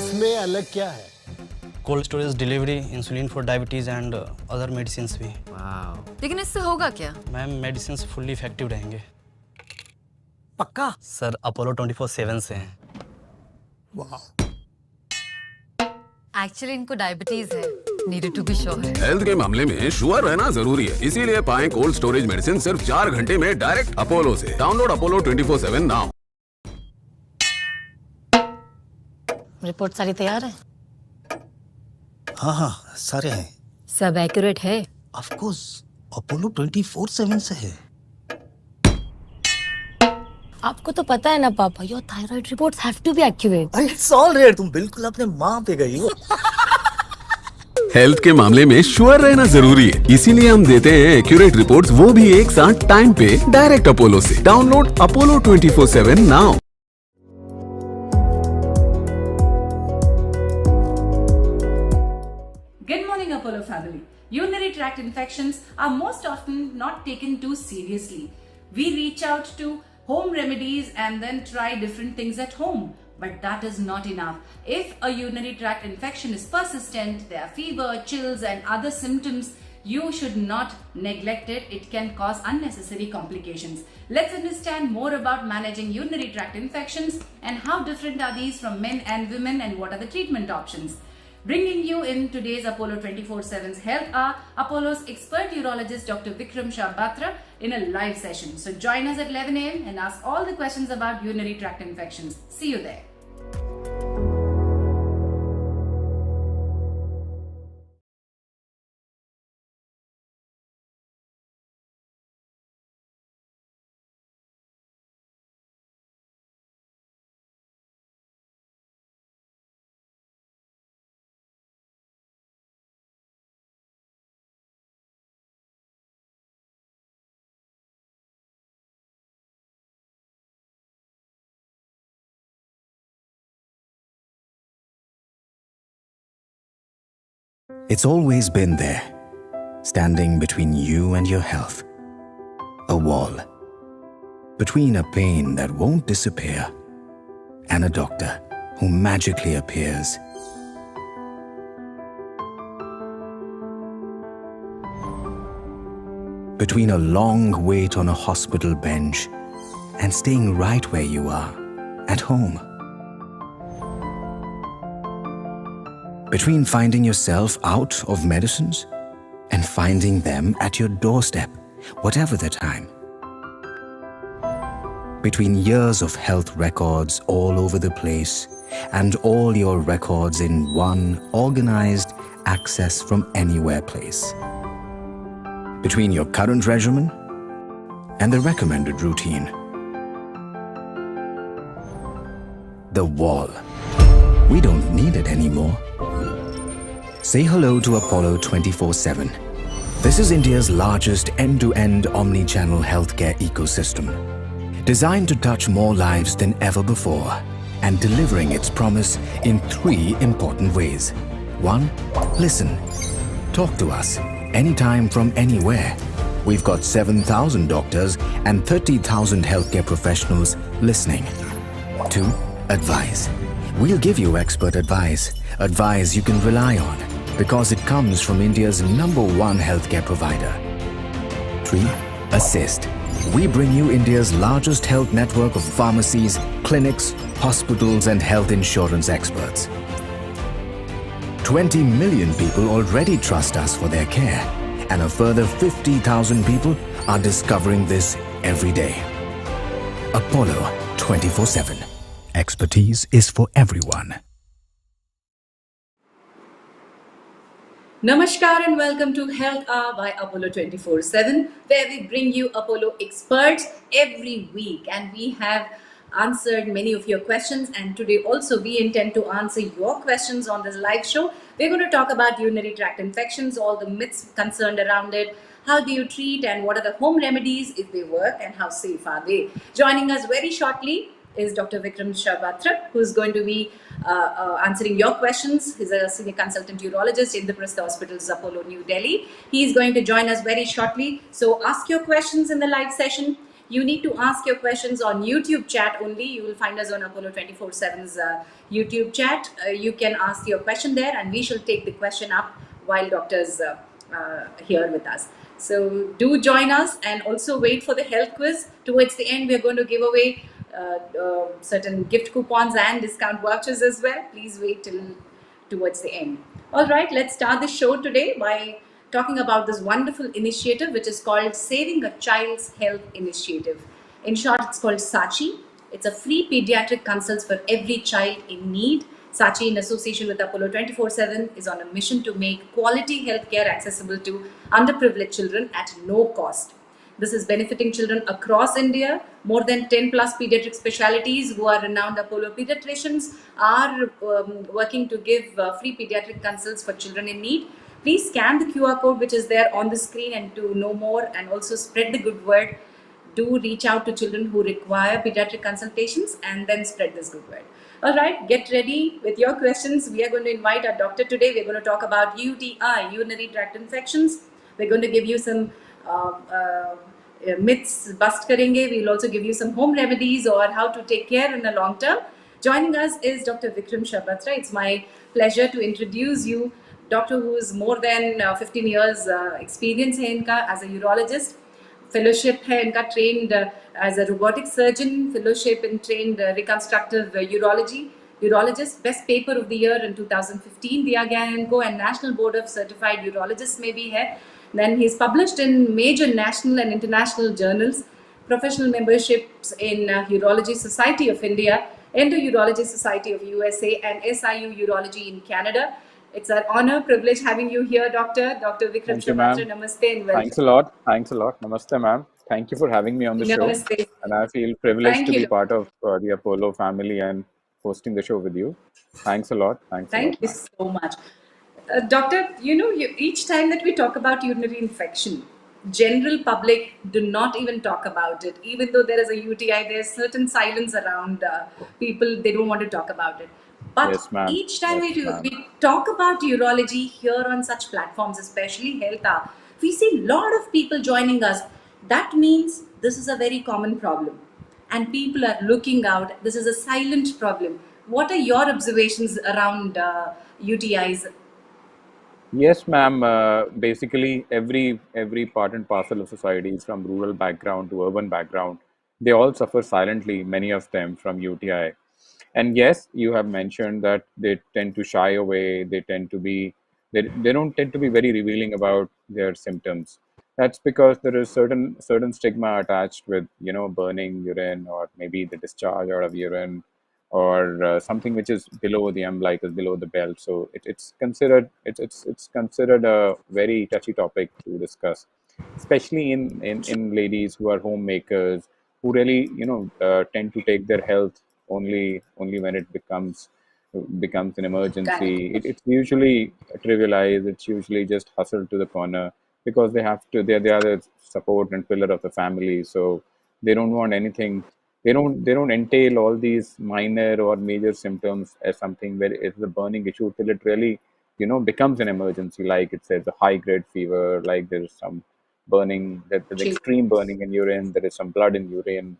इसमें अलग क्या है? Cold storage delivery, insulin for diabetes and other medicine भी। लेकिन इससे होगा क्या? मैम मेडिसिन फुल्ली इफेक्टिव रहेंगे। पक्का? सर अपोलो 24/7 से हैं। वाह। एक्चुअली इनको डायबिटीज है। Needed to be sure. Health के मामले में श्योर रहना जरूरी है, इसीलिए पाएं कोल्ड स्टोरेज मेडिसिन सिर्फ 4 घंटे में डायरेक्ट अपोलो से। Download Apollo 24/7 now. रिपोर्ट सारी तैयार है? हाँ सारे हैं। सब एक्यूरेट है? ऑफ कोर्स अपोलो 24/7 से है। आपको तो पता है ना पापा, your thyroid reports have to be accurate. It's all right, तुम बिल्कुल अपने माँ पे गई हो। हेल्थ के मामले में श्योर रहना जरूरी है, इसीलिए हम देते हैं एक्यूरेट रिपोर्ट्स, वो भी एक साथ टाइम पे डायरेक्ट अपोलो से। Download Apollo 24/7 now. Good morning, Apollo family. Urinary tract infections are most often not taken too seriously. We reach out to home remedies and then try different things at home. But that is not enough. If a urinary tract infection is persistent, there are fever, chills and other symptoms, you should not neglect it. It can cause unnecessary complications. Let's understand more about managing urinary tract infections and how different are these from men and women and what are the treatment options. Bringing you in today's Apollo 24/7's Health Hour, Apollo's expert urologist Dr. Vikram Shah Batra in a live session. So join us at 11 a.m. and ask all the questions about urinary tract infections. See you there. It's always been there, standing between you and your health. A wall between a pain that won't disappear and a doctor who magically appears. Between a long wait on a hospital bench and staying right where you are, at home. Between finding yourself out of medicines and finding them at your doorstep, whatever the time. Between years of health records all over the place and all your records in one organized access from anywhere place. Between your current regimen and the recommended routine. The wall. We don't need it anymore. Say hello to Apollo 24/7. This is India's largest end-to-end omni-channel healthcare ecosystem, designed to touch more lives than ever before and delivering its promise in 3 important ways. 1. Listen. Talk to us anytime from anywhere. We've got 7,000 doctors and 30,000 healthcare professionals listening. 2. Advise. We'll give you expert advice you can rely on, because it comes from India's #1 healthcare provider. 3. Assist. We bring you India's largest health network of pharmacies, clinics, hospitals and health insurance experts. 20 million people already trust us for their care, and a further 50,000 people are discovering this every day. Apollo 24/7. Expertise is for everyone. Namaskar and welcome to Health Hour by Apollo 24/7, where we bring you Apollo experts every week, and we have answered many of your questions, and today also we intend to answer your questions on this live show. We're going to talk about urinary tract infections, all the myths concerned around it, how do you treat and what are the home remedies if they work and how safe are they. Joining us very shortly is Dr. Vikram Shah Batra, who is going to be answering your questions. He's a senior consultant urologist in Indraprastha Hospitals, Apollo, New Delhi. He is going to join us very shortly. So ask your questions in the live session. You need to ask your questions on YouTube chat only. You will find us on Apollo 24/7's YouTube chat. You can ask your question there, and we shall take the question up while doctors here with us. So do join us, and also wait for the health quiz. Towards the end, we are going to give away certain gift coupons and discount vouchers as well. Please wait till towards the end. All right, let's start the show today by talking about this wonderful initiative, which is called Saving a Child's Health Initiative. In short, it's called SACHI. It's a free pediatric consults for every child in need. SACHI, in association with Apollo 24/7, is on a mission to make quality healthcare accessible to underprivileged children at no cost. This is benefiting children across India. More than 10 plus pediatric specialties who are renowned Apollo pediatricians are working to give free pediatric consults for children in need. Please scan the QR code which is there on the screen, and to know more and also spread the good word, do reach out to children who require pediatric consultations and then spread this good word. All right, get ready with your questions. We are going to invite our doctor today. We're going to talk about UTI, urinary tract infections. We're going to give you some myths bust karenge. We'll also give you some home remedies or how to take care in the long term. Joining us is Dr. Vikram Shah Batra. It's my pleasure to introduce you, doctor who is more than 15 years experience है इनका as a urologist. Fellowship है इनका trained as a robotic surgeon, fellowship in trained reconstructive urologist, best paper of the year in 2015 दिया गया है इनको, and National Board of Certified Urologists में भी है. Then he's published in major national and international journals, professional memberships in Urology Society of India, Endo-Urology Society of USA, and SIU Urology in Canada. It's an honor, privilege having you here, Dr. Vikram Shah Batra. Namaste and welcome. Thanks a lot. Thanks a lot. Namaste, ma'am. Thank you for having me on the show. Namaste. And I feel privileged Thank to you. be part of the Apollo family and hosting the show with you. Thanks a lot. Thank you so much. Doctor, each time that we talk about urinary infection, general public do not even talk about it. Even though there is a UTI, there's certain silence around people. They don't want to talk about it. But Yes, ma'am. each time Yes, ma'am. we talk about urology here on such platforms, especially Health Hour, we see a lot of people joining us. That means this is a very common problem. And people are looking out. This is a silent problem. What are your observations around UTIs? Yes, ma'am. Basically, every part and parcel of societies, from rural background to urban background, they all suffer silently. Many of them from UTI. And yes, you have mentioned that they tend to shy away. They don't tend to be very revealing about their symptoms. That's because there is certain stigma attached with burning urine, or maybe the discharge out of urine, or something which is below the umbilicus, below the belt. So it's considered a very touchy topic to discuss, especially in ladies who are homemakers, who really tend to take their health only when it becomes an emergency. It's usually trivialized. It's usually just hustled to the corner because they are the support and pillar of the family. So they don't want anything. They don't entail all these minor or major symptoms as something where it's the burning issue till it really becomes an emergency. Like it says, a high grade fever, like there is some burning, that there's extreme burning in urine, there is some blood in urine.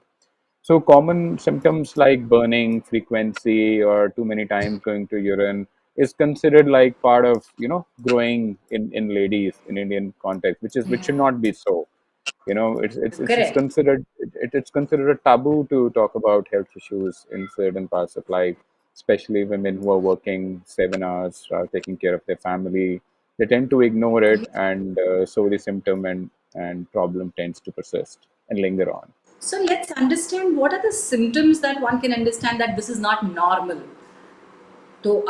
So common symptoms like burning, frequency, or too many times going to urine is considered like part of growing in ladies in Indian context, which should not be so. It's considered a taboo to talk about health issues in certain parts of life, especially women who are working 7 hours, taking care of their family. They tend to ignore it, and so the symptom and problem tends to persist and linger on. So let's understand what are the symptoms that one can understand that this is not normal. So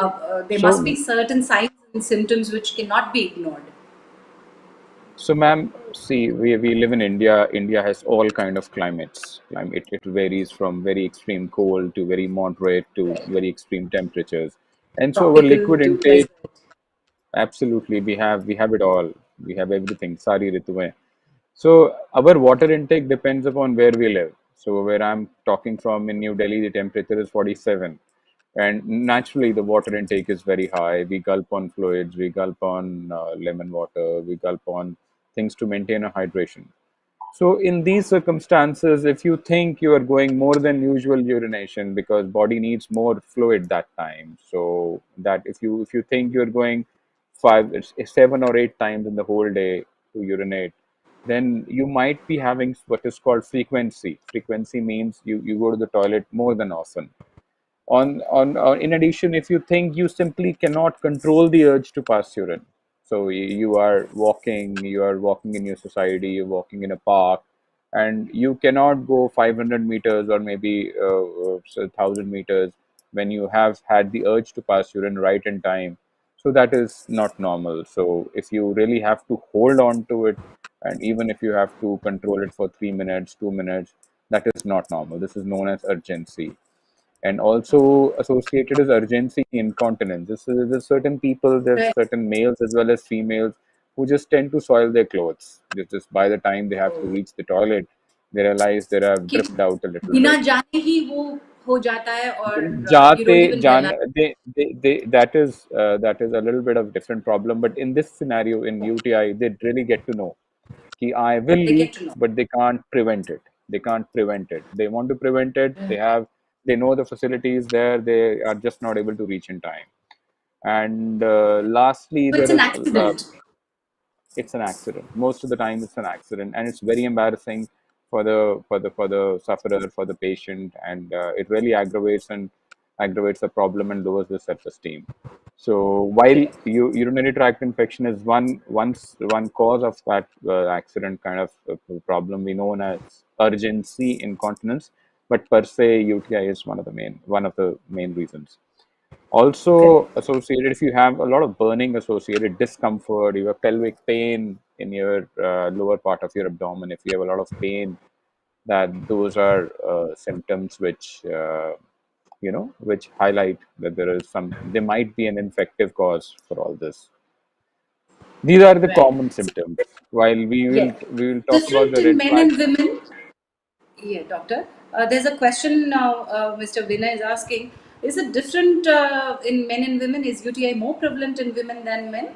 there So, must be certain signs and symptoms which cannot be ignored. So, ma'am, see, we live in India. India has all kind of climates. It varies from very extreme cold to very moderate to very extreme temperatures. And so our Tropical liquid to intake, desert. absolutely, we have it all. We have everything. Sari rituein. So our water intake depends upon where we live. So where I'm talking from in New Delhi, the temperature is 47. And naturally, the water intake is very high. We gulp on fluids, we gulp on lemon water, we gulp on things to maintain a hydration. So in these circumstances, if you think you are going more than usual urination because body needs more fluid that time, so that if you think you're going 7 or 8 times in the whole day to urinate, then you might be having what is called frequency. Frequency means you go to the toilet more than often. In addition, if you think you simply cannot control the urge to pass urine, so you are walking in your society, you're walking in a park, and you cannot go 500 meters or maybe 1,000 meters when you have had the urge to pass urine right in time. So that is not normal. So if you really have to hold on to it, and even if you have to control it for 3 minutes, 2 minutes, that is not normal. This is known as urgency. And also associated is urgency incontinence. There's certain people, there's Right. certain males as well as females who just tend to soil their clothes. Just by the time they have to reach the toilet, they realize they have कि dripped out a little बिना bit. जाने ही वो हो जाता है और you जाते don't even जान realize. they that is a little bit of different problem. But in this scenario in UTI, they really get to know कि I will They get leak, to know. but they can't prevent it. They can't prevent it. They want to prevent it. They know the facilities there. They are just not able to reach in time. And lastly, So it's there an is accident. it's an accident. Most of the time, it's an accident, and it's very embarrassing for the sufferer, for the patient, and it really aggravates the problem and lowers the self-esteem. So while Correct. urinary tract infection is one cause of that accident kind of problem we know as urgency incontinence, but per se UTI is one of the main reasons. Correct. Also associated, if you have a lot of burning associated discomfort, you have pelvic pain in your lower part of your abdomen, if you have a lot of pain, that those are symptoms which highlight that there might be an infective cause for all this. These are the Right. common So, symptoms. While we will yeah. we will talk about Different the in red men and flags. women. Yeah, doctor. There's a question now. Mr. Vinay is asking: is it different in men and women? Is UTI more prevalent in women than men?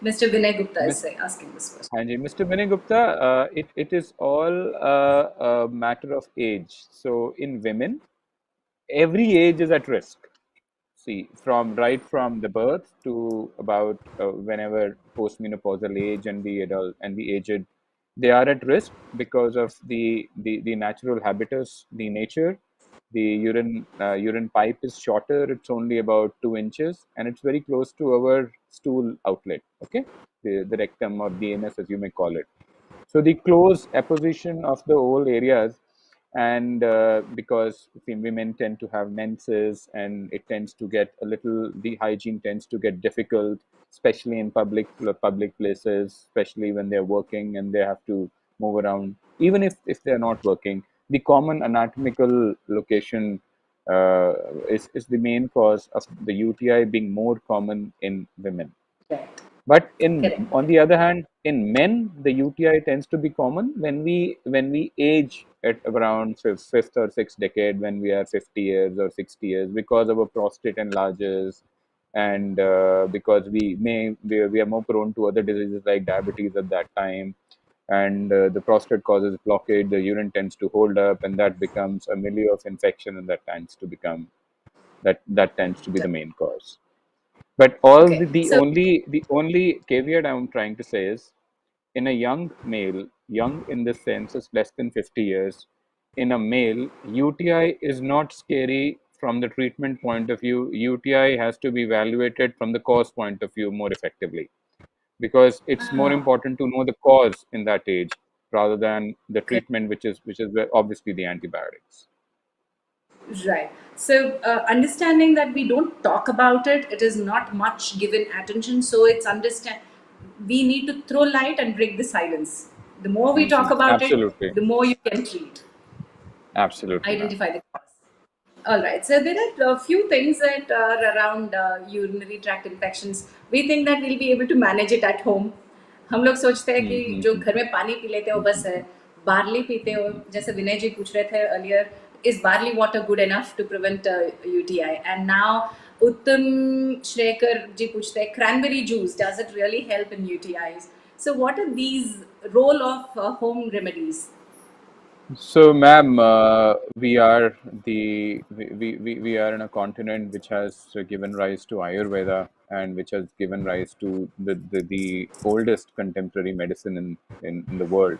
Mr. Vinay Gupta is asking this question. Hanji, Mr. Vinay Gupta, it is all a matter of age. So in women, every age is at risk. See, from the birth to about whenever postmenopausal age and the adult and the aged, they are at risk because of the natural habitus, the nature. The urine pipe is shorter; it's only about 2 inches, and it's very close to our stool outlet. Okay, the rectum or the anus, as you may call it. So the close apposition of the whole areas, and because women tend to have menses, and it tends to get a little, the hygiene tends to get difficult, especially in public places, especially when they're working and they have to move around. Even if they're not working, the common anatomical location uh, is the main cause of the UTI being more common in women. Right. But Correct. on the other hand, in men, the UTI tends to be common when we age at around fifth or sixth decade, when we are 50 years or 60 years, because our prostate enlarges, and because we are more prone to other diseases like diabetes at that time, and the prostate causes blockage, the urine tends to hold up, and that becomes a milieu of infection, and that tends to be the main cause. But all Okay. So the only caveat I'm trying to say is, in a young male, young in this sense is less than 50 years, in a male, UTI is not scary from the treatment point of view. UTI has to be evaluated from the cause point of view more effectively, because it's more important to know the cause in that age rather than the correct. treatment, which is obviously the antibiotics. Right. So, understanding that we don't talk about it, it is not much given attention. So, it's understand we need to throw light and break the silence. The more we talk about it, Absolutely. the more you can treat, Absolutely, ma'am. identify the cause. All right. So there are a few things that are around urinary tract infections. We think that we'll be able to manage it at home. हम लोग सोचते हैं कि जो घर में पानी P लेते हो बस है बार्ली पीते हो जैसे विनय जी पूछ रहे थे earlier is barley water good enough to prevent UTI and now उत्तम श्रेयकर जी पूछते हैं cranberry juice does it really help in UTIs So, what are these role of home remedies? So, ma'am, we are in a continent which has given rise to Ayurveda and which has given rise to the oldest contemporary medicine in the world.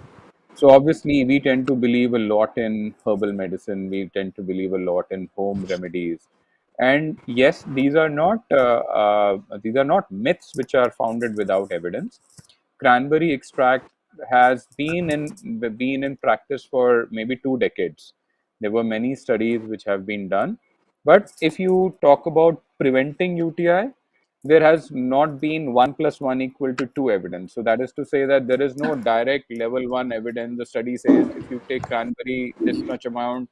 So obviously, we tend to believe a lot in herbal medicine. We tend to believe a lot in home remedies, and yes, these are not myths which are founded without evidence. Cranberry extract has been in practice for maybe 2 decades. There were many studies which have been done, but if you talk about preventing UTI, there has not been 1 + 1 = 2 evidence. So that is to say that there is no direct level 1 evidence. The study says if you take cranberry this much amount,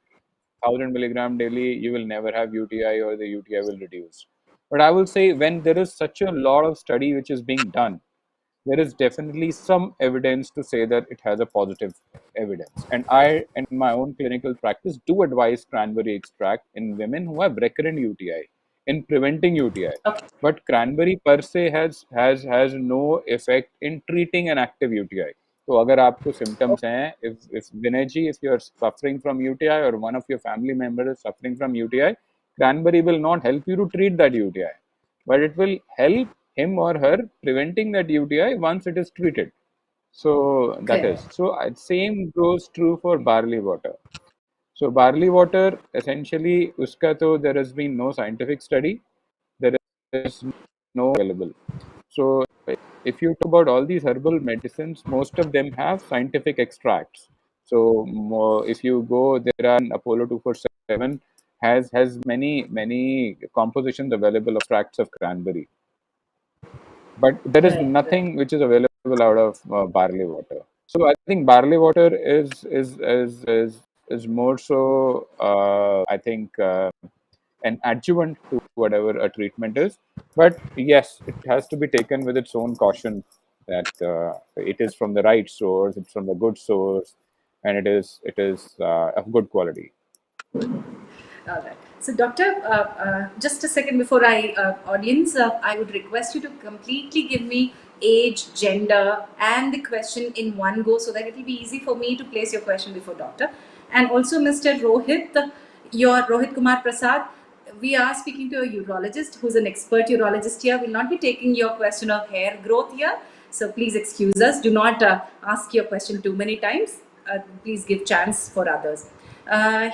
1,000 milligram daily, you will never have UTI or the UTI will reduce. But I will say when there is such a lot of study which is being done, there is definitely some evidence to say that it has a positive evidence. And I, in my own clinical practice, do advise cranberry extract in women who have recurrent UTI in preventing UTI. Okay. But cranberry per se has no effect in treating an active UTI. So अगर आपको symptoms हैं, if Vinay ji, if you are suffering from UTI or one of your family members is suffering from UTI, cranberry will not help you to treat that UTI, but it will help him or her preventing that UTI once it is treated. So that Okay. is so. Same goes true for barley water. So barley water essentially, uska to there has been no scientific study. There is no available. So if you talk about all these herbal medicines, most of them have scientific extracts. So if you go, there are Apollo 247 has many compositions available of extracts of cranberry, but there is Correct. Correct. nothing which is available out of barley water. So I think barley water is more so I think an adjuvant to whatever a treatment is. But yes, it has to be taken with its own caution that it is from the right source, it's from the good source, and it is of good quality. All right. So, Doctor, just a second before audience, I would request you to completely give me age, gender, and the question in one go so that it will be easy for me to place your question before Doctor. And also, Mr. Rohit, your Rohit Kumar Prasad, we are speaking to a urologist who's an expert urologist here. We'll not be taking your question of hair growth here. So, please excuse us. Do not ask your question too many times. Please give chance for others.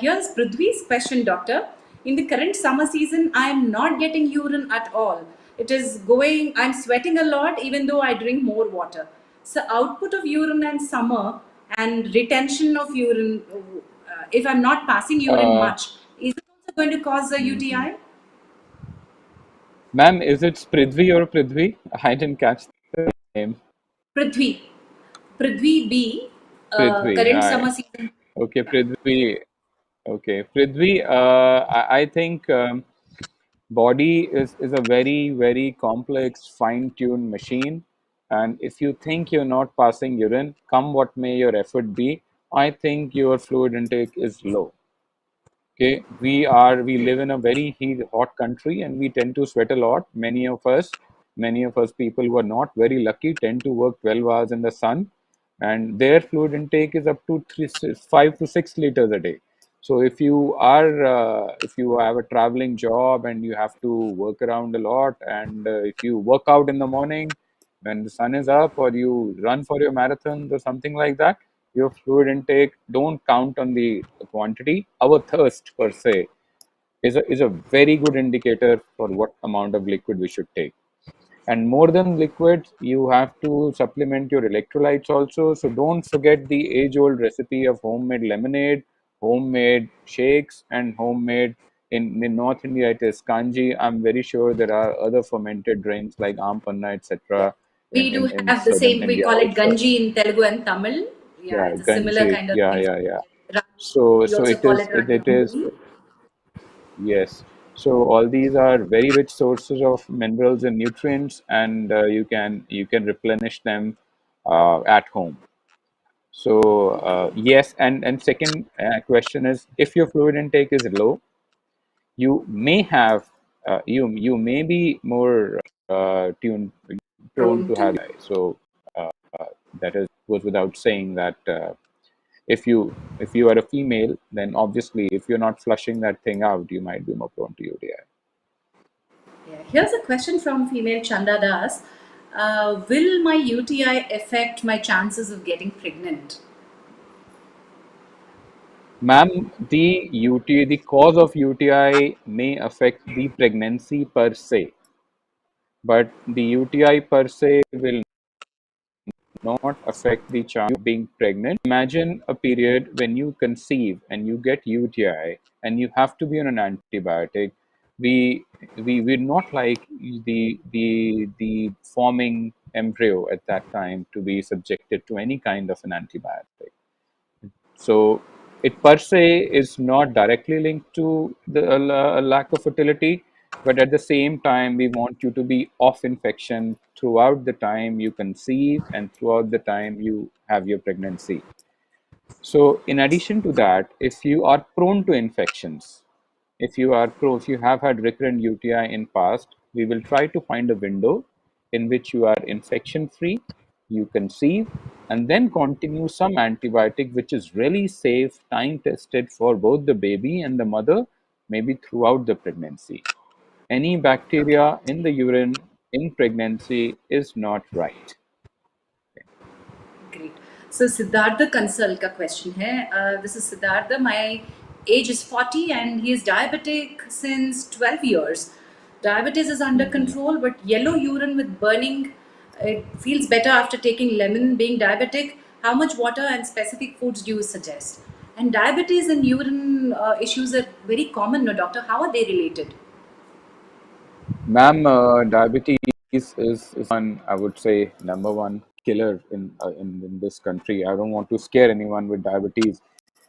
Here's Prithvi's question, doctor. In the current summer season, I am not getting urine at all. It is going, I'm sweating a lot even though I drink more water. So, output of urine and summer and retention of urine, if I'm not passing urine Uh, much, is it also going to cause a mhm. UTI? Ma'am, is it Prithvi or Prithvi? I didn't catch the name. Prithvi. Prithvi B, Prithvi. current Hi. summer season. Okay, Yeah. Prithvi. Okay, Prithvi. I think body is a very complex, fine-tuned machine, and if you think you're not passing urine, come what may your effort be, I think your fluid intake is low. Okay, we live in a very hot country, and we tend to sweat a lot. Many of us people who are not very lucky tend to work 12 hours in the sun, and their fluid intake is up to 5 to 6 liters a day. So if you have a traveling job and you have to work around a lot, and if you work out in the morning when the sun is up, or you run for your marathons or something like that, your fluid intake, don't count on the quantity. Our thirst per se is a very good indicator for what amount of liquid we should take. And more than liquids, you have to supplement your electrolytes also. So don't forget the age-old recipe of homemade lemonade, homemade shakes, and homemade, in North India it is kanji. I'm very sure there are other fermented drinks like ampanna, etc. We do in have the southern same, we India call it also. Ganji in Telugu and Tamil. Yeah, Yeah, it's a similar ganji. kind of Yeah, thing. yeah, yeah. Ragi. So, We so also it call is. it Ragi It is. Amboli. Yes. So all these are very rich sources of minerals and nutrients, and you can replenish them at home. So yes, and second question is, if your fluid intake is low, you may have you may be more tuned prone Prone to have to. UTI. So that is goes without saying that if you are a female, then obviously if you're not flushing that thing out, you might be more prone to UTI. Yeah. Here's a question from female Chanda Das. Will my UTI affect my chances of getting pregnant? Ma'am, the cause of UTI may affect the pregnancy per se, but the UTI per se will not affect the chance of being pregnant. Imagine a period when you conceive and you get UTI and you have to be on an antibiotic. We we're not like the forming embryo at that time to be subjected to any kind of an antibiotic. So it per se is not directly linked to a lack of fertility, but at the same time, we want you to be off infection throughout the time you conceive and throughout the time you have your pregnancy. So, in addition to that, if you are prone to infections, if you have had recurrent UTI in past, we will try to find a window in which you are infection free, you conceive, and then continue some antibiotic which is really safe, time tested for both the baby and the mother, maybe throughout the pregnancy. Any bacteria in the urine in pregnancy is not right. Great. So Siddhartha Kansal का question है. This is Siddhartha. My age is 40 and he is diabetic since 12 years. Diabetes is under control, but yellow urine with burning, it feels better after taking lemon. Being diabetic, how much water and specific foods do you suggest? And diabetes and urine issues are very common, no doctor? How are they related? Ma'am, diabetes is one, I would say, number one killer in this country. I don't want to scare anyone with diabetes.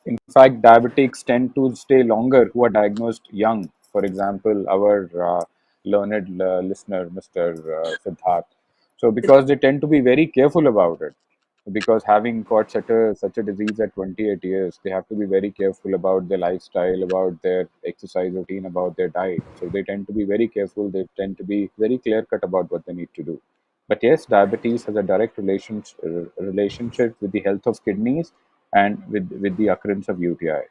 In fact, diabetics tend to stay longer who are diagnosed young. For example, our learned listener, Mr. Siddharth. So, because they tend to be very careful about it, because having got such a disease at 28 years, they have to be very careful about their lifestyle, about their exercise routine, about their diet. So they tend to be very careful. They tend to be very clear cut about what they need to do. But yes, diabetes has a direct relationship with the health of kidneys and with the occurrence of UTI.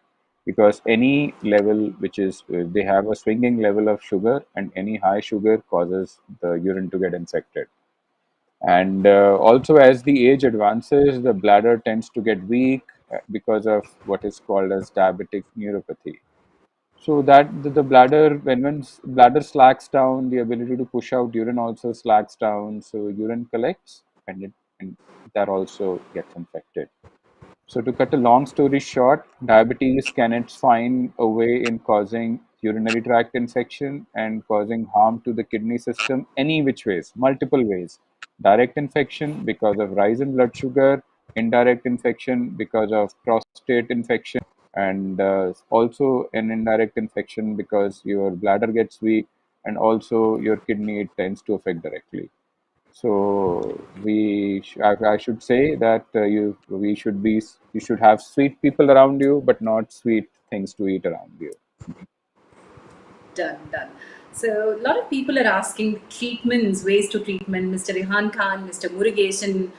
Because any level which is, they have a swinging level of sugar, and any high sugar causes the urine to get infected. And also, as the age advances, the bladder tends to get weak because of what is called as diabetic neuropathy. So that the bladder, when bladder slacks down, the ability to push out urine also slacks down. So urine collects, and that also gets infected. So to cut a long story short, diabetes can find a way in causing urinary tract infection and causing harm to the kidney system any which ways, multiple ways. Direct infection because of rise in blood sugar, indirect infection because of prostate infection, and also an indirect infection because your bladder gets weak, and also your kidney it tends to affect directly. So I should say that you should have sweet people around you, but not sweet things to eat around you. Done, done. So a lot of people are asking treatments, ways to treatment. Mr. Rehan Khan, Mr. Murugesan,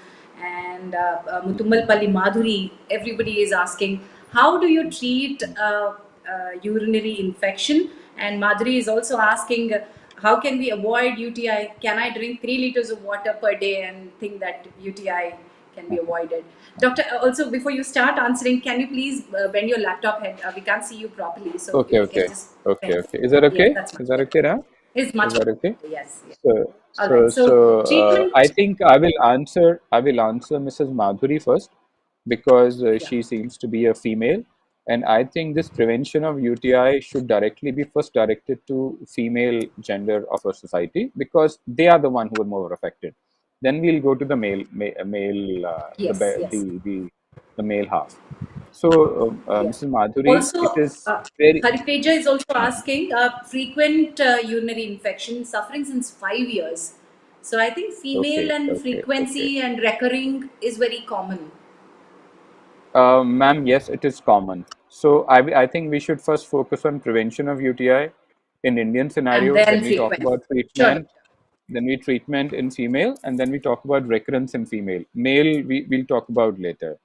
and Mutummalpalli Madhuri. Everybody is asking, how do you treat urinary infection? And Madhuri is also asking, how can we avoid UTI? Can I drink 3 liters of water per day and think that UTI can be avoided? Doctor, also before you start answering, can you please bend your laptop head? We can't see you properly, so if Okay, you can okay, just okay, bend. okay. Is that Yes, okay? that's much Is that better. okay now? It's Is much that better. okay? Yes, yes. So, All right. So I treatment. think I will answer. I will answer Mrs. Madhuri first because Yeah. she seems to be a female, and I think this prevention of UTI should directly be first directed to female gender of our society because they are the one who are more affected. Then we'll go to the male, Yes, yes, the male half. So, yes. Mrs. Madhuri, it Also, is very Hariteja is also asking frequent urinary infection suffering since 5 years. So I think female okay, and okay, okay. frequency and recurring is very common. Ma'am, yes, it is common. So I think we should first focus on prevention of UTI in Indian And scenario. then When we talk frequency. about Sure, treatment, doctor. then we treatment in female, and then we talk about recurrence in female. Male, we'll talk about later.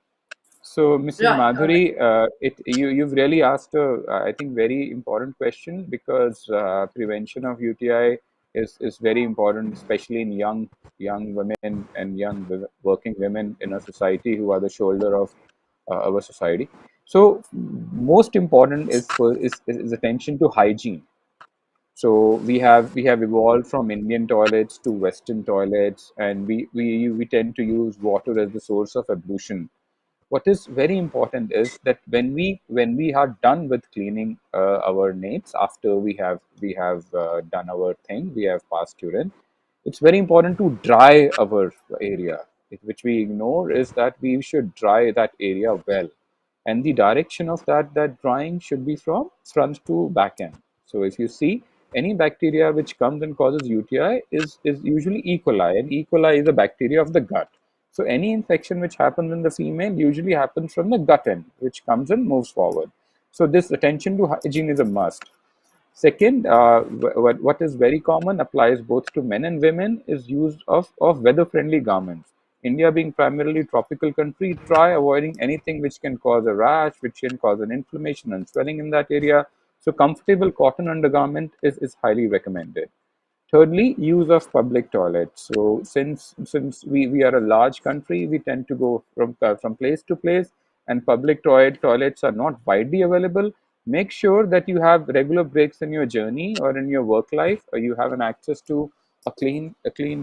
So, Mrs. Right. All right. Madhuri, you've really asked a, I think, very important question, because prevention of UTI is very important, especially in young women and young working women in a society who are the shoulder of our society. So, most important is attention to hygiene. So we have evolved from Indian toilets to Western toilets, and we tend to use water as the source of ablution. What is very important is that when we are done with cleaning our nates, after we have done our thing, we have passed urine, it's very important to dry our area. Which we ignore is that we should dry that area well, and the direction of that drying should be from front to back end. So if you see, any bacteria which comes and causes UTI is usually E. coli, and E. coli is a bacteria of the gut. So any infection which happens in the female usually happens from the gut end, which comes and moves forward. So this attention to hygiene is a must. Second, what is very common, applies both to men and women, is use of weather-friendly garments. India being primarily tropical country, try avoiding anything which can cause a rash, which can cause an inflammation and swelling in that area. So comfortable cotton undergarment is highly recommended. Thirdly, use of public toilets. So since we are a large country, we tend to go from place to place, and public toilets are not widely available. Make sure that you have regular breaks in your journey or in your work life, or you have an access to a clean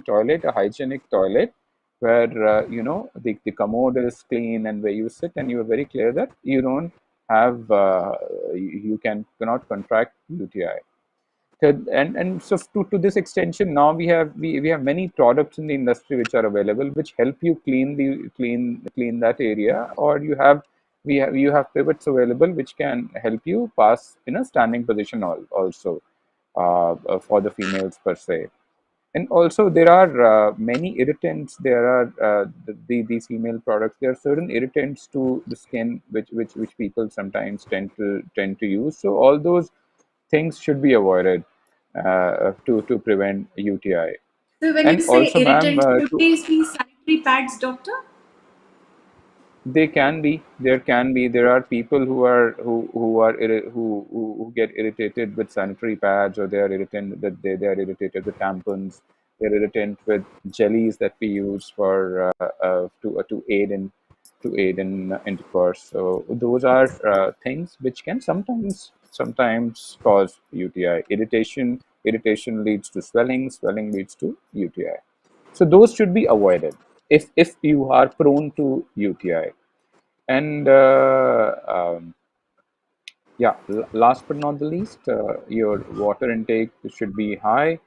toilet, a hygienic toilet, where the commode is clean, and where you sit and you are very clear that you don't have you cannot contract UTI. And so to this extension, now we have many products in the industry which are available, which help you clean that area, or you have pivots available which can help you pass in a standing position also, for the females per se. And also there are many irritants. There are these female products. There are certain irritants to the skin which people sometimes tend to use. So all those things should be avoided to prevent UTI. So when you And say also, ma'am, irritant, should these be sanitary pads, doctor? they can be. There can be. There are people who get irritated with sanitary pads, or they are irritant that they are irritated with tampons. They're irritant with jellies that we use for to aid in intercourse. So those are things which can sometimes cause UTI. Irritation leads to swelling. Swelling leads to UTI. So those should be avoided if you are prone to UTI. And yeah, last but not the least, your water intake should be high.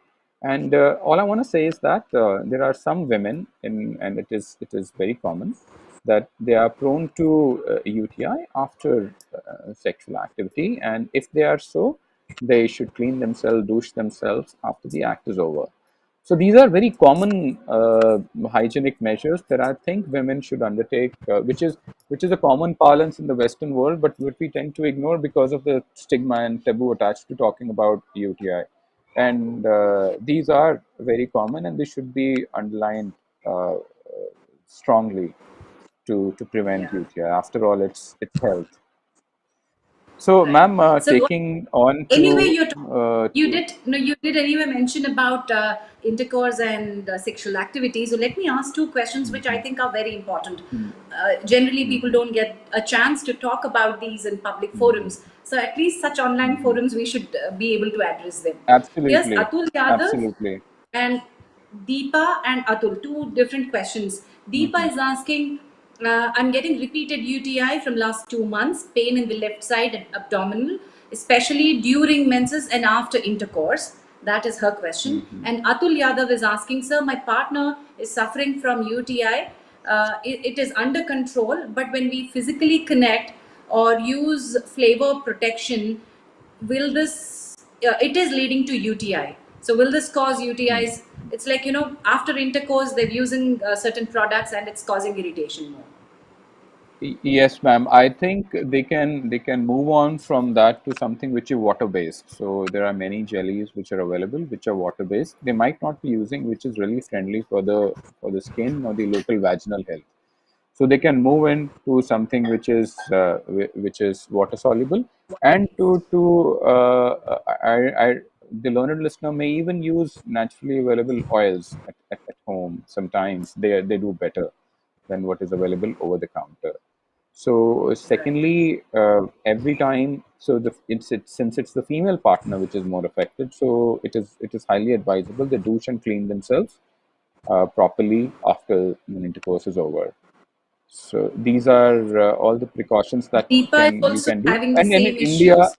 And all I want to say is that there are some women, and it is very common, that they are prone to UTI after sexual activity, and if they are so, they should clean themselves, douche themselves after the act is over. So these are very common hygienic measures that I think women should undertake, which is a common parlance in the Western world, but what we tend to ignore because of the stigma and taboo attached to talking about UTI. And these are very common, and they should be underlined strongly to prevent Yeah. UTI. After all, it's health. So, Right. ma'am, So taking on anyway, to you did anyway mention about intercourse and sexual activity. So let me ask two questions which I think are very important. Generally, people don't get a chance to talk about these in public forums. So at least such online forums, we should be able to address them. Here's absolutely, Atul Yadav absolutely. and Deepa and Atul, two different questions. Deepa is asking, I'm getting repeated UTI from last 2 months, pain in the left side and abdominal, especially during menses and after intercourse. That is her question. And Atul Yadav is asking, sir, my partner is suffering from UTI. It is under control, but when we physically connect or use flavor protection, will this it is leading to UTI. So will this cause UTIs? It's like, after intercourse they're using certain products and it's causing irritation more. Yes, ma'am. I think they can move on from that to something which is water based. So there are many jellies which are available which are water based. They might not be using which is really friendly for the skin or the local vaginal health. So they can move into something which is water soluble, and the learned listener may even use naturally available oils at home. Sometimes they do better than what is available over the counter. So secondly, every time, so since it's the female partner which is more affected, so it is highly advisable they douche and clean themselves properly after the intercourse is over. So these are all the precautions that Deepa is you also can do. having the And in same India, issues.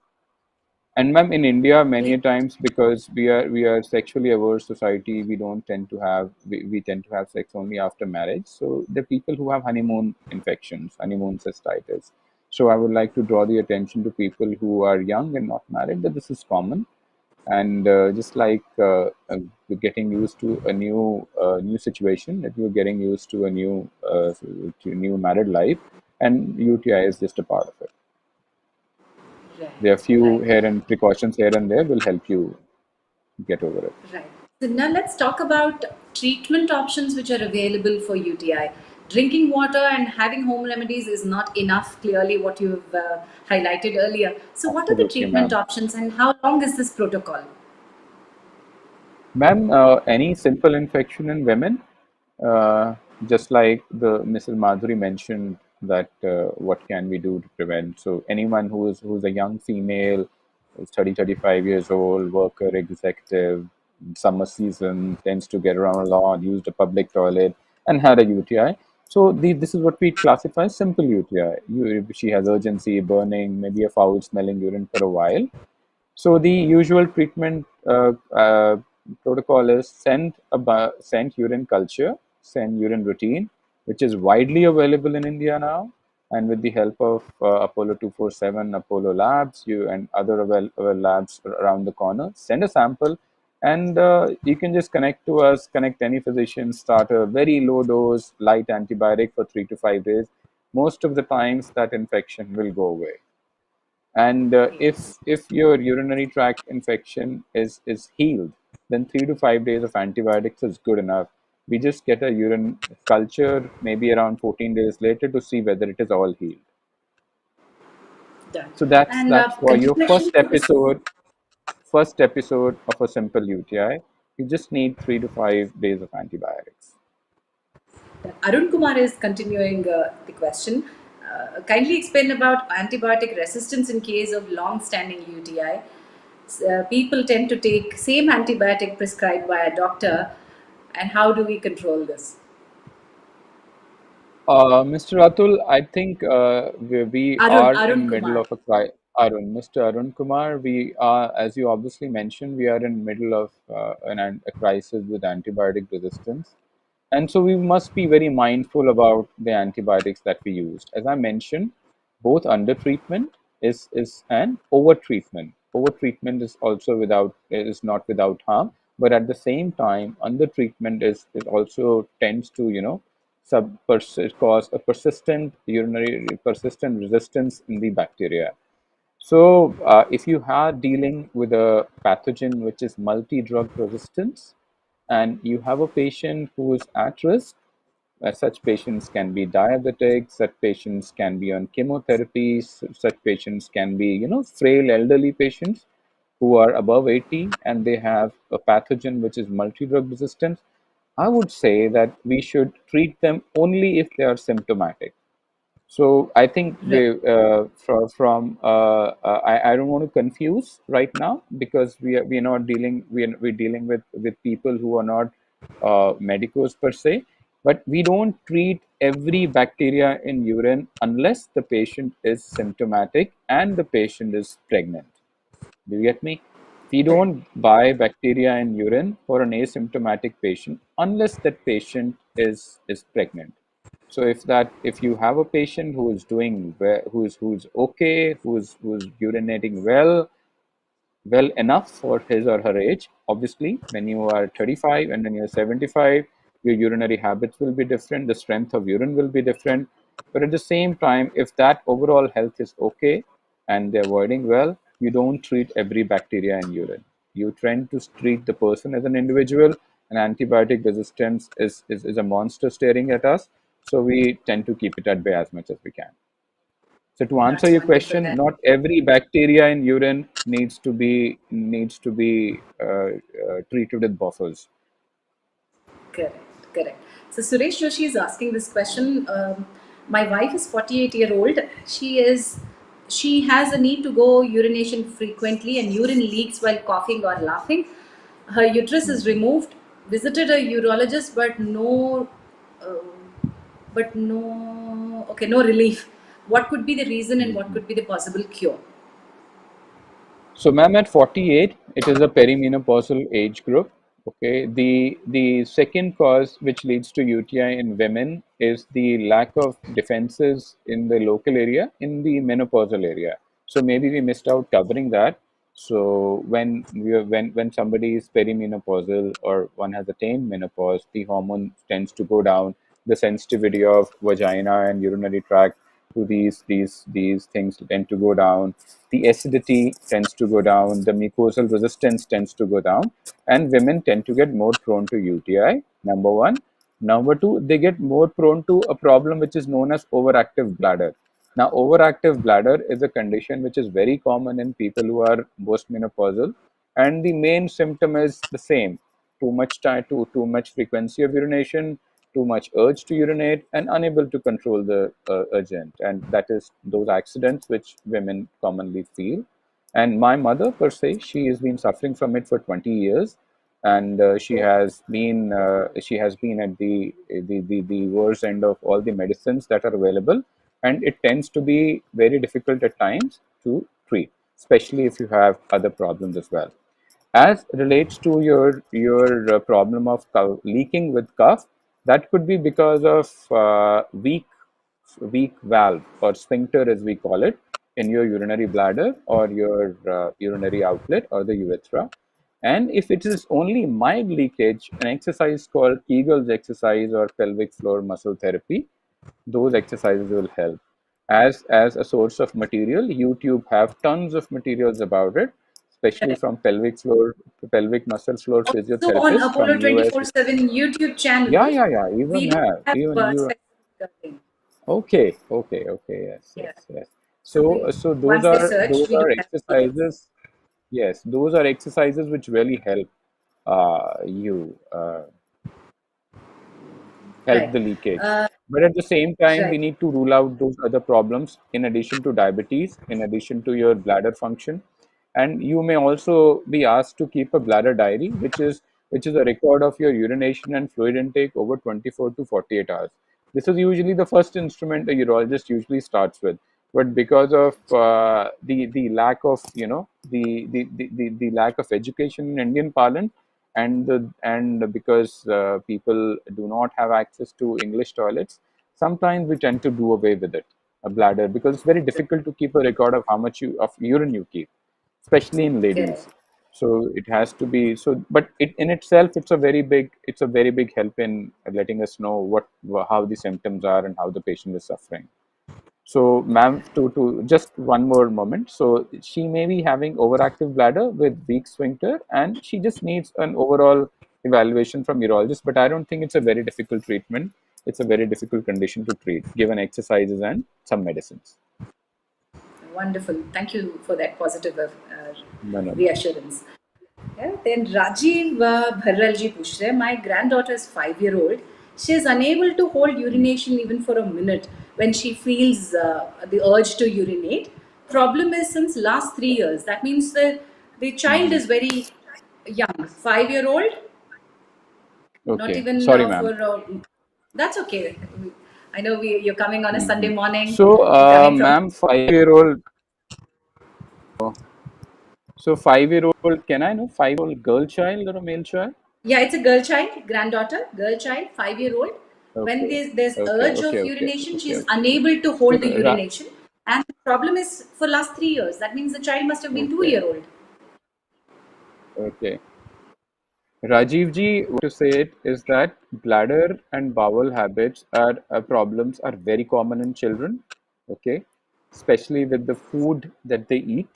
and ma'am, in India, many a times because we are sexually averse society, we don't tend to have we tend to have sex only after marriage. So the people who have honeymoon infections, honeymoon cystitis. So I would like to draw the attention to people who are young and not married that this is common, and just like getting used to a new situation, that you're getting used to a new married life, and UTI is just a part of it. Right, There are few right, here and precautions here and there will help you get over it. right. So now let's talk about treatment options which are available for UTI. Drinking water and having home remedies is not enough, clearly, what you've highlighted earlier. So, what are the Absolutely, treatment ma'am. options and how long is this protocol? Ma'am, any simple infection in women, uh, just like the Mrs. Madhuri mentioned that what can we do to prevent? So anyone who's a young female, who's 30, 35 years old, worker, executive, summer season, tends to get around a lot, used a public toilet, and had a UTI. So this is what we classify as simple UTI. She has urgency, burning, maybe a foul smelling urine for a while. So the usual treatment protocol is send urine culture, send urine routine, which is widely available in India now, and with the help of Apollo 247, Apollo Labs, you and other labs around the corner, send a sample, and you can just connect to us, connect any physician, start a very low dose light antibiotic for 3 to 5 days. Most of the times that infection will go away. And if your urinary tract infection is healed, then 3 to 5 days of antibiotics is good enough. We just get a urine culture maybe around 14 days later to see whether it is all healed. Done. So that's And that's for your continuation to this. first episode of a simple UTI. You just need 3 to 5 days of antibiotics. Arun Kumar is continuing the question. Kindly explain about antibiotic resistance in case of long-standing UTI. People tend to take same antibiotic prescribed by a doctor, and how do we control this? Mr. Atul, I think we Arun, are Arun in middle Kumar. of a Mr. Arun Kumar, we are, as you obviously mentioned, we are in middle of a crisis with antibiotic resistance. And so we must be very mindful about the antibiotics that we use. As I mentioned, both under treatment is and over treatment. Over treatment is not without harm, but at the same time, under treatment is also tends to cause a persistent resistance in the bacteria. So, if you are dealing with a pathogen which is multi-drug resistance, and you have a patient who is at risk, such patients can be diabetic, such patients can be on chemotherapy, such patients can be, frail elderly patients who are above 80 and they have a pathogen which is multi-drug resistant. I would say that we should treat them only if they are symptomatic. So I think Right. I don't want to confuse right now because we are not dealing we're dealing with people who are not medicos per se, but we don't treat every bacteria in urine unless the patient is symptomatic and the patient is pregnant. Do you get me? We don't buy bacteria in urine for an asymptomatic patient unless that patient is pregnant. So if you have a patient who is doing well, who's okay, who's urinating well enough for his or her age. Obviously, when you are 35 and when you're 75, your urinary habits will be different. The strength of urine will be different. But at the same time, if that overall health is okay and they're avoiding well, you don't treat every bacteria in urine. You tend to treat the person as an individual, and antibiotic resistance is a monster staring at us. So we tend to keep it at bay as much as we can. So to answer That's your wonderful. question, not every bacteria in urine needs to be treated with buffers. Correct, correct. So Suresh Joshi is asking this question. My wife is 48-year-old. She has a need to go urination frequently and urine leaks while coughing or laughing. Her uterus is removed. Visited a urologist, no relief. What could be the reason and what could be the possible cure? So, ma'am, at 48, it is a perimenopausal age group. Okay, the second cause which leads to UTI in women is the lack of defenses in the local area, in the menopausal area. So maybe we missed out covering that. So when somebody is perimenopausal or one has attained menopause, the hormone tends to go down. The sensitivity of vagina and urinary tract to these things tend to go down. The acidity tends to go down. The mucosal resistance tends to go down, and women tend to get more prone to UTI. Number one. Number two, they get more prone to a problem which is known as overactive bladder. Now, overactive bladder is a condition which is very common in people who are postmenopausal, and the main symptom is the same: too much time, too much frequency of urination, too much urge to urinate, and unable to control the urgent. And that is those accidents which women commonly feel. And my mother, per se, she has been suffering from it for 20 years, and she has been at the worst end of all the medicines that are available, and it tends to be very difficult at times to treat, especially if you have other problems as well. As relates to your problem of leaking with cough, that could be because of weak valve or sphincter, as we call it, in your urinary bladder or your urinary outlet or the urethra. And if it is only mild leakage, an exercise called Kegel's exercise or pelvic floor muscle therapy, those exercises will help. As a source of material, YouTube have tons of materials about it, especially Correct. from pelvic muscle floor Also on physiotherapists from Apollo US. 24/7 YouTube channel, Yeah. we Even do have have even you. specific. Okay. Yeah. Yes. So So those once they are search, those we do are have videos. exercises. Yes, those are exercises which really help Right. the leakage. Uh, But at the same time, we right. need to rule out those other problems in addition to diabetes, in addition to your bladder function. And you may also be asked to keep a bladder diary, which is a record of your urination and fluid intake over 24 to 48 hours. This is usually the first instrument a urologist usually starts with. But because of the lack of the lack of education in Indian parlance, and because people do not have access to English toilets, sometimes we tend to do away with it, a bladder, because it's very difficult to keep a record of how much of urine you keep, especially in ladies. Correct. So it has to be so, but it in itself, it's a very big help in letting us know how the symptoms are and how the patient is suffering. So, ma'am, to just one more moment. So, she may be having overactive bladder with weak sphincter, and she just needs an overall evaluation from urologist. But I don't think it's a very difficult treatment. It's a very difficult condition to treat, given exercises and some medicines. Wonderful. Thank you for that positive No. reassurance. Yeah, then Rajiv Bharralji Pushre, my granddaughter is 5-year-old. She is unable to hold urination even for a minute when she feels the urge to urinate. Problem is since last 3 years. That means the child is very young, 5-year-old, not Okay. even Sorry, ma'am. for. That's okay. I know you're coming on a Sunday morning. So, You're coming from. ma'am, 5-year-old. So, 5-year-old. Can I know 5-year-old girl child or a male child? Yeah, it's a girl child, granddaughter, girl child, 5-year-old. When Okay. there's Okay. urge Okay. of Okay. urination, Okay. she's Okay. unable to So, hold the urination. And the problem is for last 3 years. That means the child must have been two okay. year old. Okay. Rajiv ji, what to say it is that bladder and bowel habits are problems are very common in children, okay, especially with the food that they eat.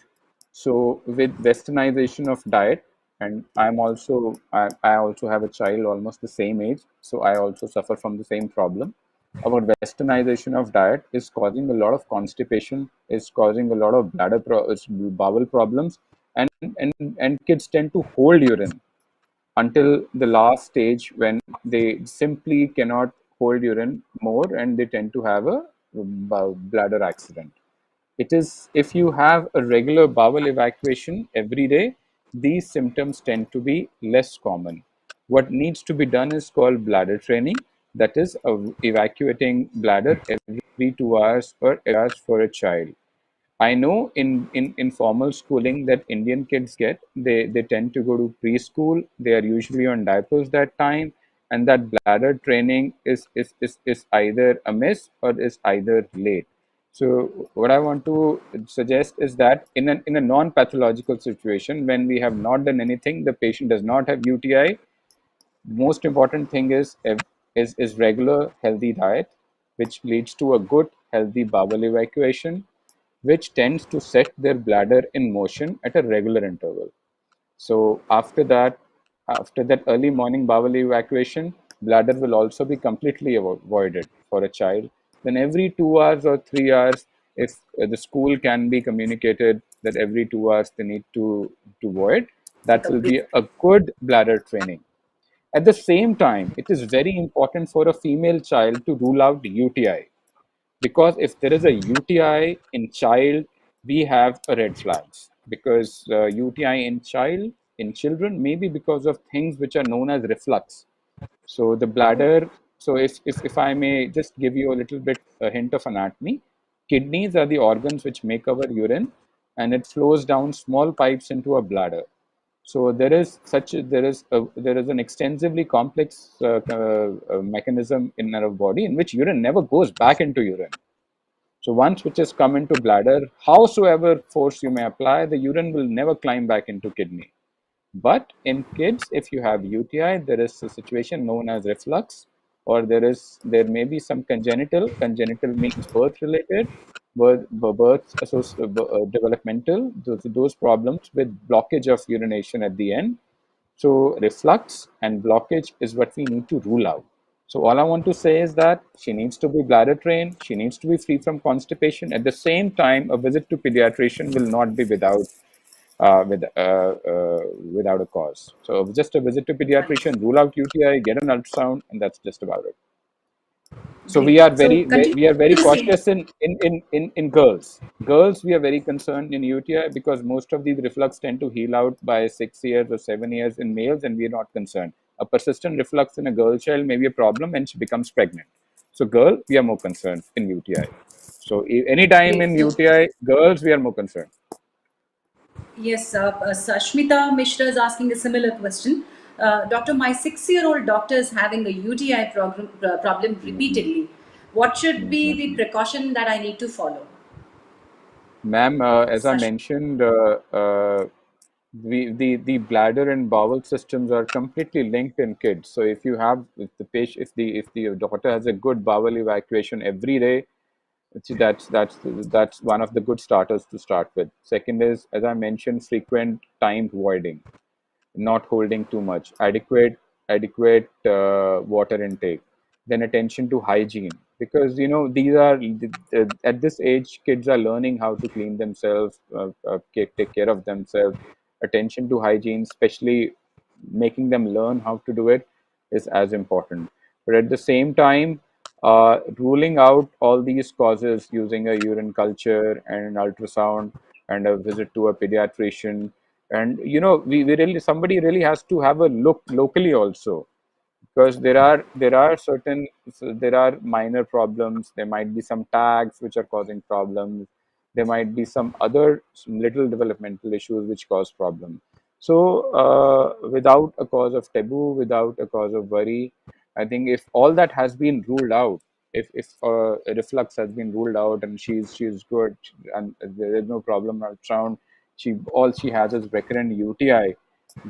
So with westernization of diet, and I also have a child almost the same age, so I also suffer from the same problem. Our westernization of diet is causing a lot of constipation, is causing a lot of bowel problems, and and kids tend to hold urine until the last stage when they simply cannot hold urine more and they tend to have a bladder accident. It is if you have a regular bowel evacuation every day, these symptoms tend to be less common. What needs to be done is called bladder training, that is, evacuating bladder every 2 hours or hours for a child. I know in formal schooling that Indian kids get, they tend to go to preschool. They are usually on diapers that time, and that bladder training is either a miss or is either late. So what I want to suggest is that in a non-pathological situation, when we have not done anything, the patient does not have UTI. Most important thing is regular healthy diet, which leads to a good healthy bowel evacuation, which tends to set their bladder in motion at a regular interval. So after that early morning bowel evacuation, bladder will also be completely avoided for a child. Then every 2 hours or 3 hours, if the school can be communicated that every 2 hours they need to void, that will be a good bladder training. At the same time, it is very important for a female child to rule out UTI, because if there is a UTI in child, we have a red flags, because UTI in children may be because of things which are known as reflux. So the bladder. So if I may just give you a little bit a hint of anatomy, kidneys are the organs which make our urine, and it flows down small pipes into a bladder. So there is an extensively complex mechanism in our body in which urine never goes back into urine. So once which has come into bladder, howsoever force you may apply, the urine will never climb back into kidney. But in kids, if you have UTI, there is a situation known as reflux, or there may be some congenital. Congenital means birth related, developmental. Those problems with blockage of urination at the end. So reflux and blockage is what we need to rule out. So all I want to say is that she needs to be bladder trained. She needs to be free from constipation. At the same time, a visit to pediatrician will not be without a cause. So just a visit to pediatrician, rule out UTI, get an ultrasound, and that's just about it. So Great. So continue we are very to the same. cautious in girls. Girls, we are very concerned in UTI because most of these reflux tend to heal out by 6 years or 7 years in males, and we are not concerned. A persistent reflux in a girl child may be a problem, and she becomes pregnant. So girl, we are more concerned in UTI. So anytime Great. in So UTI, girls, we are more concerned. yes, Sashmita Mishra is asking a similar question. Doctor, my 6-year-old daughter is having a UTI problem repeatedly. What should be the precaution that I need to follow? Ma'am, as I Sash. mentioned, the bladder and bowel systems are completely linked in kids. So if the patient if the daughter has a good bowel evacuation every day, that's one of the good starters to start with. Second is, as I mentioned, frequent time voiding, not holding too much, adequate water intake, then attention to hygiene, because these are at this age kids are learning how to clean themselves, take care of themselves. Attention to hygiene, especially making them learn how to do it, is as important. But at the same time, ruling out all these causes using a urine culture and an ultrasound and a visit to a pediatrician, and we really, somebody really has to have a look locally also, because there are minor problems. There might be some tags which are causing problems. There might be some little developmental issues which cause problem. So without a cause of taboo, without a cause of worry, I think if all that has been ruled out, if reflux has been ruled out and she's good and there is no problem ultrasound, she all she has is recurrent UTI,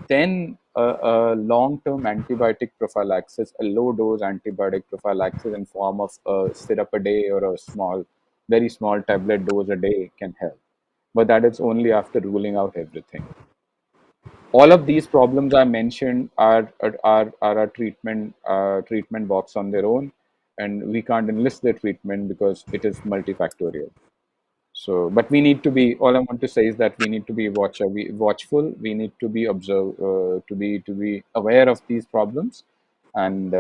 then a long-term antibiotic prophylaxis, a low-dose antibiotic prophylaxis in form of a syrup a day or a very small tablet dose a day can help. But that is only after ruling out everything. All of these problems I mentioned are a treatment box on their own, and we can't enlist their treatment because it is multifactorial. So, but we need to be. All I want to say is that we need to be watchful. We need to be to be aware of these problems, and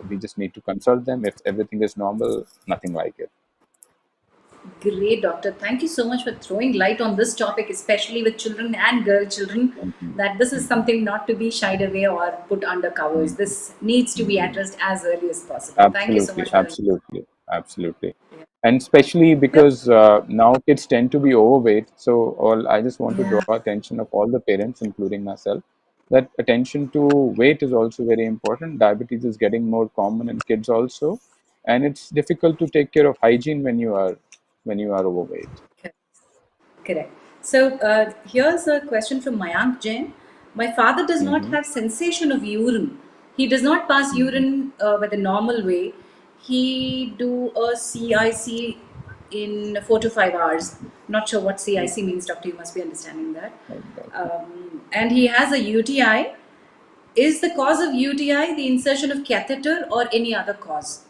we just need to consult them. If everything is normal, nothing like it. Great, doctor. Thank you so much for throwing light on this topic, especially with children and girl children. Mhm. That this is Mhm. something not to be shied away or put under covers. Mhm. This needs to be Mhm. addressed as early as possible. Thank you so Absolutely, much for. absolutely, absolutely. And especially because now kids tend to be overweight. So I just want to draw Yeah. attention of all the parents, including myself, that attention to weight is also very important. Diabetes is getting more common in kids also, and it's difficult to take care of hygiene when you are overweight. Correct. So here's a question from Mayank Jain. My father does not Hmm. have sensation of urine. He does not pass Hmm. urine by the normal way. He do a CIC in 4 to 5 hours. Not sure what CIC means, doctor. You must be understanding that. And he has a UTI. Is the cause of UTI the insertion of catheter or any other cause?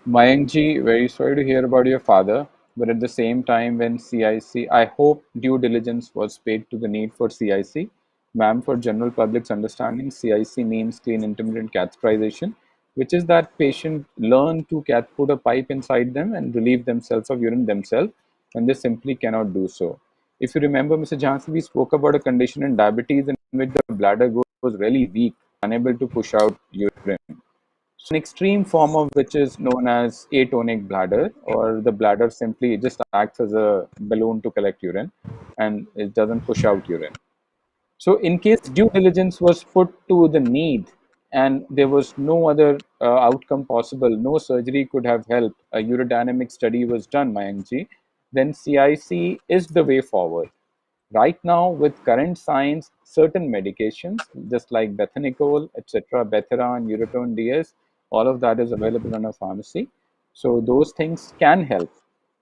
Mayank ji, very sorry to hear about your father, but at the same time, when CIC, I hope due diligence was paid to the need for CIC. Ma'am, for general public's understanding, CIC means clean intermittent catheterization, which is that patient learn to put a pipe inside them and relieve themselves of urine themselves, and they simply cannot do so. If you remember, Mr. Jhansi, we spoke about a condition in diabetes in which the bladder goes really weak, unable to push out urine. So an extreme form of which is known as atonic bladder, or the bladder simply just acts as a balloon to collect urine and it doesn't push out urine. So in case due diligence was put to the need and there was no other outcome possible, no surgery could have helped, a urodynamic study was done, Mayankji, then CIC is the way forward. Right now, with current science, certain medications, just like Bethanicol, etc., Betheran, Uretone DS, all of that is available in a pharmacy. So those things can help.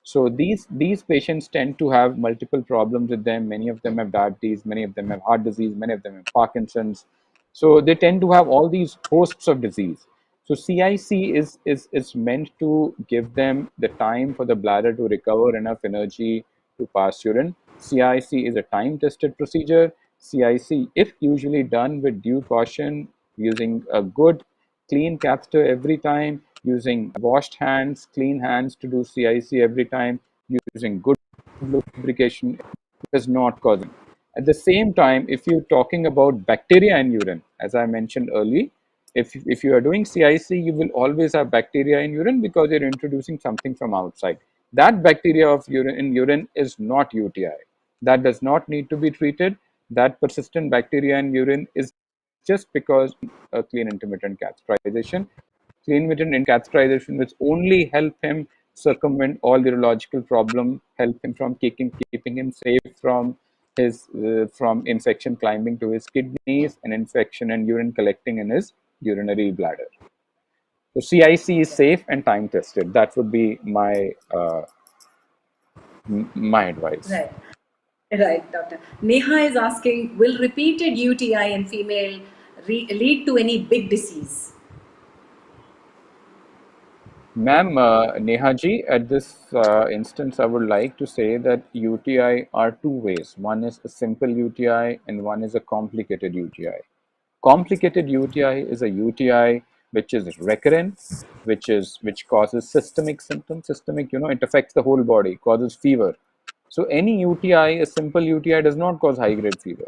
So these patients tend to have multiple problems with them. Many of them have diabetes, many of them have heart disease, many of them have Parkinson's. So they tend to have all these hosts of disease. So CIC is meant to give them the time for the bladder to recover enough energy to pass urine. CIC is a time-tested procedure. CIC, if usually done with due caution, using a good clean catheter every time, using washed hands, clean hands to do CIC every time, using good lubrication, does not cause it. At the same time, if you're talking about bacteria in urine, as I mentioned earlier, if you are doing CIC, you will always have bacteria in urine because you're introducing something from outside. That bacteria of urine in urine is not UTI. That does not need to be treated. That persistent bacteria in urine is just because a clean intermittent catheterization. Clean intermittent catheterization which only help him circumvent all urological problem, help him from keeping him safe from his from infection climbing to his kidneys and infection and urine collecting in his urinary bladder. So CIC is safe and time tested. That would be my advice. Right. Right, doctor. Neha is asking, will repeated UTI in female lead to any big disease? Ma'am, Neha ji, at this instance, I would like to say that UTI are two ways. One is a simple UTI and one is a complicated UTI. Complicated UTI is a UTI which is recurrent, which causes systemic symptoms. Systemic, it affects the whole body, causes fever. So any UTI, a simple UTI, does not cause high grade fever.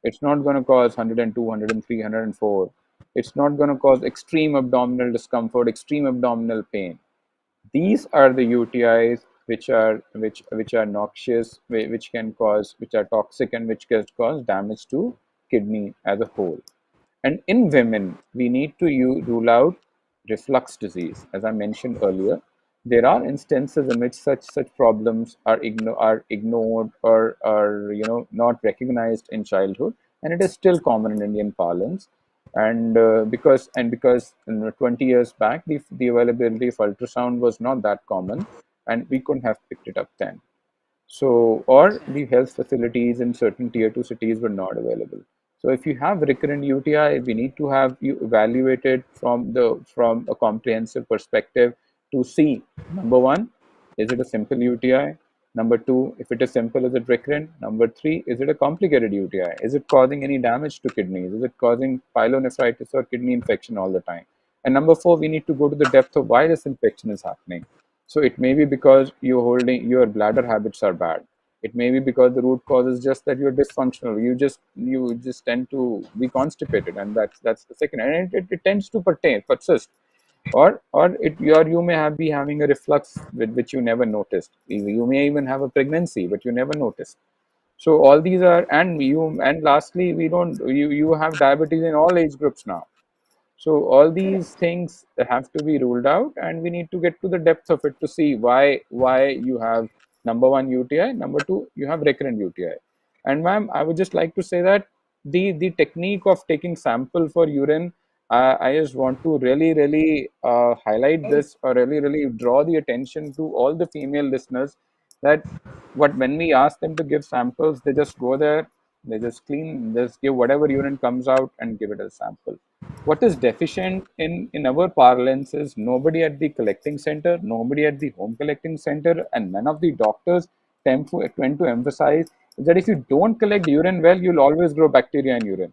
It's not going to cause 102, 103, 104. It's not going to cause extreme abdominal discomfort, extreme abdominal pain. These are the UTIs which are noxious, which are toxic, and which can cause damage to kidney as a whole. And in women, we need to rule out reflux disease. As I mentioned earlier, there are instances in which such problems are ignored or are not recognized in childhood. and it is still common in Indian parlance. And because 20 years back, the availability of ultrasound was not that common, and we couldn't have picked it up then. So, or the health facilities in certain tier 2 cities were not available. So, if you have recurrent UTI, we need to have you evaluated from a comprehensive perspective to see, number one, is it a simple UTI? Number two, if it is simple, is it recurrent? Number three, is it a complicated UTI? Is it causing any damage to kidneys? Is it causing pyelonephritis or kidney infection all the time? And number four, we need to go to the depth of why this infection is happening. So it may be because your bladder habits are bad. It may be because the root cause is just that you're dysfunctional. You just tend to be constipated, and that's the second. And it tends to persist, or you may be having a reflux with which you never noticed. You may even have a pregnancy, but you never noticed. So all these are, and lastly, you have diabetes in all age groups now. So all these things have to be ruled out, and we need to get to the depth of it to see why you have number one UTI, number two you have recurrent UTI. And ma'am, I would just like to say that the technique of taking sample for urine, I just want to really highlight this, or really draw the attention to all the female listeners that when we ask them to give samples, they just go there, they just give whatever urine comes out and give it as sample. What is deficient in our parlance is nobody at the collecting center, nobody at the home collecting center, and none of the doctors tend to emphasize is that if you don't collect urine well, you'll always grow bacteria in urine.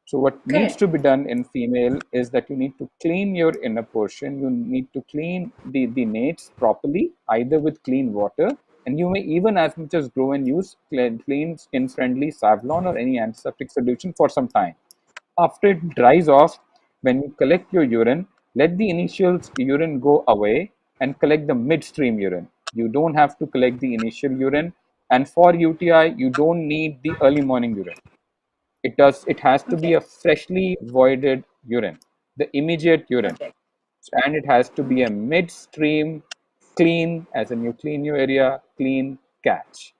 So what needs Correct. to be done in female is that you need to clean your inner portion. You need to clean the nates properly, either with clean water, and you may even as much as grow and use clean skin-friendly Savlon or any antiseptic solution for some time. After it dries off, when you collect your urine, let the initial urine go away and collect the midstream urine. You don't have to collect the initial urine. And for UTI, you don't need the early morning urine. It has to be Okay. a freshly voided urine, the immediate urine, Okay. and it has to be a midstream clean, as in you clean your area, clean catch.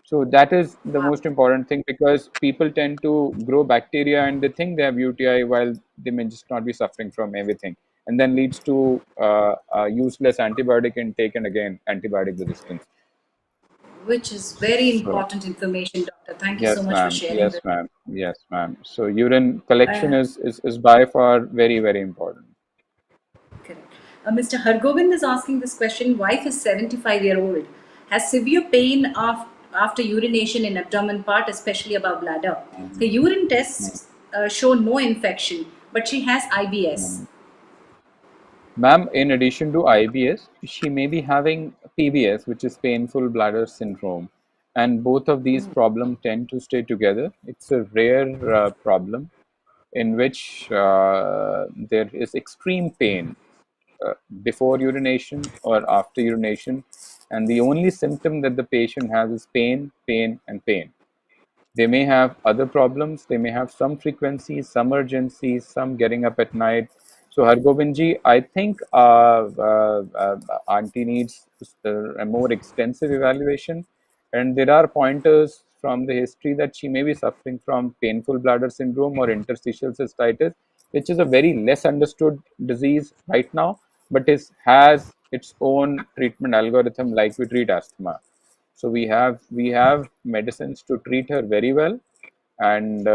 So that is the most important thing, because people tend to grow bacteria and they think they have UTI while they may just not be suffering from everything, and then leads to useless antibiotic intake and again antibiotic resistance. Which is very So important information, doctor. Thank you so yes, much for ma'am. sharing Yes, this. ma'am. Yes, ma'am. So urine collection Uh, is by far very important. Correct. Mr. Hargobind is asking this question. Wife is 75-year-old, has severe pain after urination in abdomen part, especially above bladder. Her urine tests show no infection, but she has IBS. Ma'am, in addition to IBS, she may be having PBS, which is painful bladder syndrome, and both of these problems tend to stay together. It's a rare problem in which there is extreme pain uh, before urination or after urination, and the only symptom that the patient has is pain, pain, and pain. They may have other problems. They may have some frequencies, some urgencies, some getting up at night. So, Hargovindji, I think Auntie needs a more extensive evaluation. And there are pointers from the history that she may be suffering from painful bladder syndrome or interstitial cystitis, which is a very less understood disease right now, but has its own treatment algorithm like we treat asthma. So we have medicines to treat her very well, and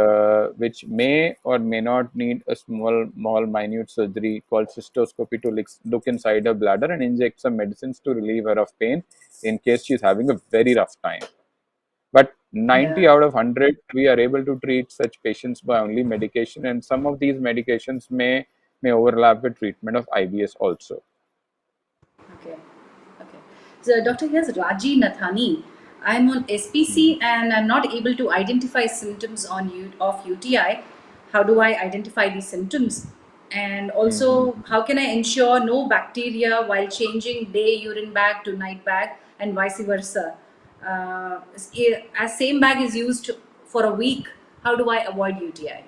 which may or may not need a small minute surgery called cystoscopy to look inside her bladder and inject some medicines to relieve her of pain in case she's having a very rough time. But 90 Yeah. out of 100, we are able to treat such patients by only medication, and some of these medications may overlap with treatment of IBS also. Okay. Okay. So, doctor, here's Raji Nathani. I'm on SPC and I'm not able to identify symptoms of UTI. How do I identify these symptoms? And Mhm. also, how can I ensure no bacteria while changing day urine bag to night bag and vice versa? As same bag is used for a week, how do I avoid UTI?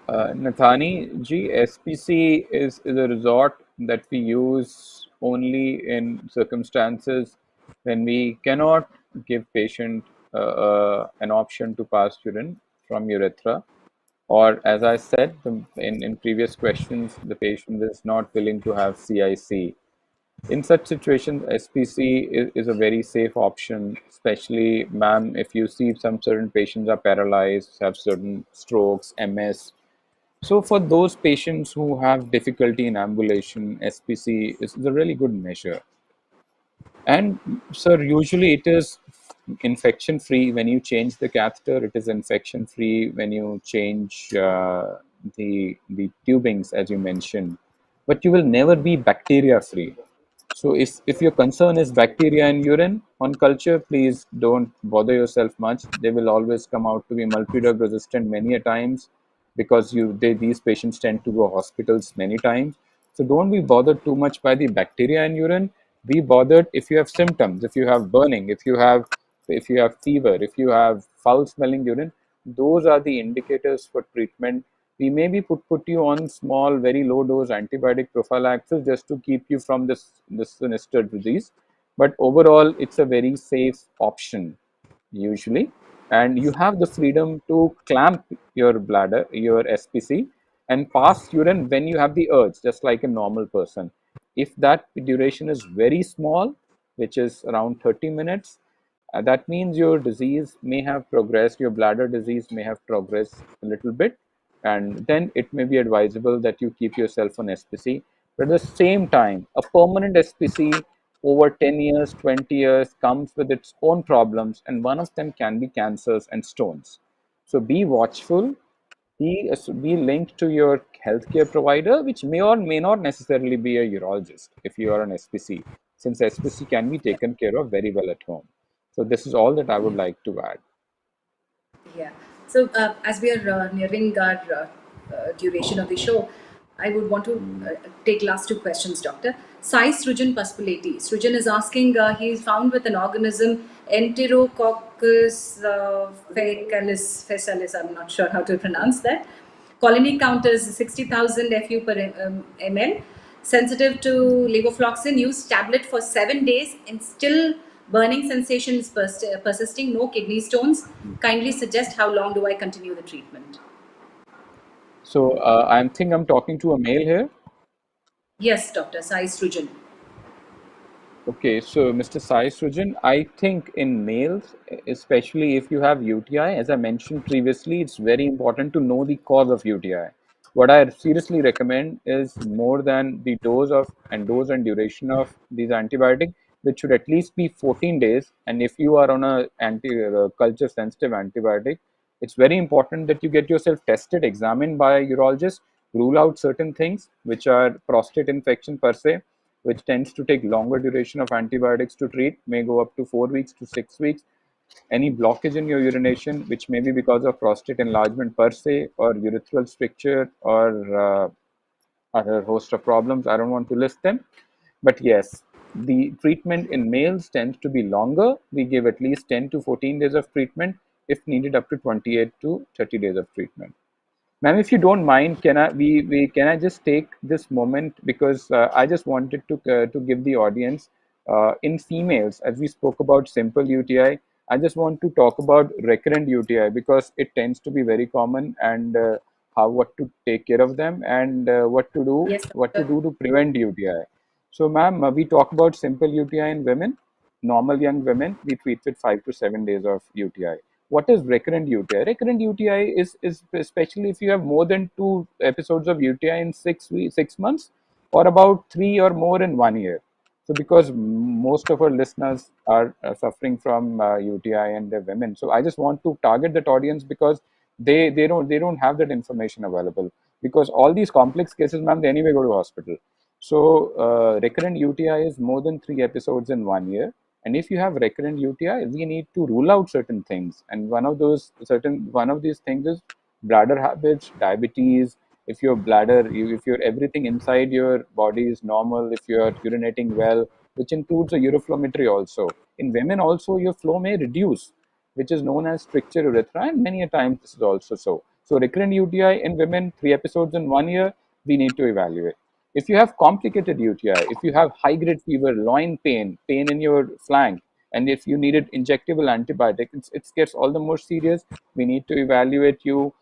Nathani G, SPC is a resort that we use only in circumstances when we cannot give patient an option to pass urine from urethra, or as I said in previous questions, the patient is not willing to have CIC. In such situations, SPC is a very safe option, especially, ma'am, if you see some certain patients are paralyzed, have certain strokes, MS. So for those patients who have difficulty in ambulation, SPC is a really good measure. And sir, usually it is infection free when you change the catheter. It is infection free when you change the tubings, as you mentioned. But you will never be bacteria free. So if your concern is bacteria in urine on culture, please don't bother yourself much. They will always come out to be multi-drug resistant many a times, because these patients tend to go hospitals many times. So don't be bothered too much by the bacteria in urine. Be bothered if you have symptoms, if you have burning, if you have fever, if you have foul smelling urine. Those are the indicators for treatment. We maybe put you on small, very low dose antibiotic prophylaxis just to keep you from this sinister disease. But overall, it's a very safe option usually, and you have the freedom to clamp your bladder, your SPC, and pass urine when you have the urge, just like a normal person. If that duration is very small, which is around 30 minutes, that means your disease may have progressed, your bladder disease may have progressed a little bit, and then it may be advisable that you keep yourself on SPC. But at the same time, a permanent SPC over 10 years, 20 years comes with its own problems, and one of them can be cancers and stones. So be watchful, be linked to your healthcare provider, which may or may not necessarily be a urologist if you are an SPC, since SPC can be taken care of very well at home. So this is all that I would like to add. Yeah. So as we are nearing our duration of the show, I would want to take last two questions, Doctor. Sai Srujan Paspaleti. Srujan is asking, he is found with an organism, Enterococcus faecalis, I'm not sure how to pronounce that. Colony count is 60,000 FU per ml. Sensitive to levofloxacin, used tablet for 7 days and still burning sensation is persisting, no kidney stones. Kindly suggest how long do I continue the treatment? So I think I'm talking to a male here. Yes, Dr. Sai Srujan. Okay, so Mr. Sai Srujan, I think in males, especially if you have UTI, as I mentioned previously, it's very important to know the cause of UTI. What I seriously recommend is more than the dose and duration of these antibiotic, which should at least be 14 days. And if you are on a culture sensitive antibiotic, it's very important that you get yourself tested, examined by a urologist, rule out certain things, which are prostate infection per se, which tends to take longer duration of antibiotics to treat, may go up to 4 weeks to 6 weeks. Any blockage in your urination, which may be because of prostate enlargement per se, or urethral stricture, or other host of problems. I don't want to list them. But yes, the treatment in males tends to be longer. We give at least 10 to 14 days of treatment, if needed up to 28 to 30 days of treatment. Ma'am, if you don't mind, can I just take this moment, because I just wanted to give the audience in females, as we spoke about simple UTI, I just want to talk about recurrent UTI, because it tends to be very common, and what to take care of them, and Yes, what to Doctor. do to prevent UTI. So, ma'am, we talk about simple UTI in women. Normal young women, we treat with 5 to 7 days of UTI. What is recurrent UTI? Recurrent UTI is especially if you have more than 2 episodes of UTI in 6 months, or about 3 or more in 1 year. So because most of our listeners are suffering from UTI and they're women, so I just want to target that audience, because they don't have that information available, because all these complex cases, ma'am, they anyway go to hospital. So recurrent UTI is more than 3 episodes in 1 year. And if you have recurrent UTI, we need to rule out certain things. And one of these things is bladder habits, diabetes. If your bladder, if your everything inside your body is normal, if you are urinating well, which includes a uroflowmetry also. In women also, your flow may reduce, which is known as stricture urethra, and many a times this is also so. So recurrent UTI in women, 3 episodes in 1 year, we need to evaluate. If you have complicated UTI, if you have high grade fever, loin pain, pain in your flank, And if you needed injectable antibiotic, it gets all the more serious. We need to evaluate you.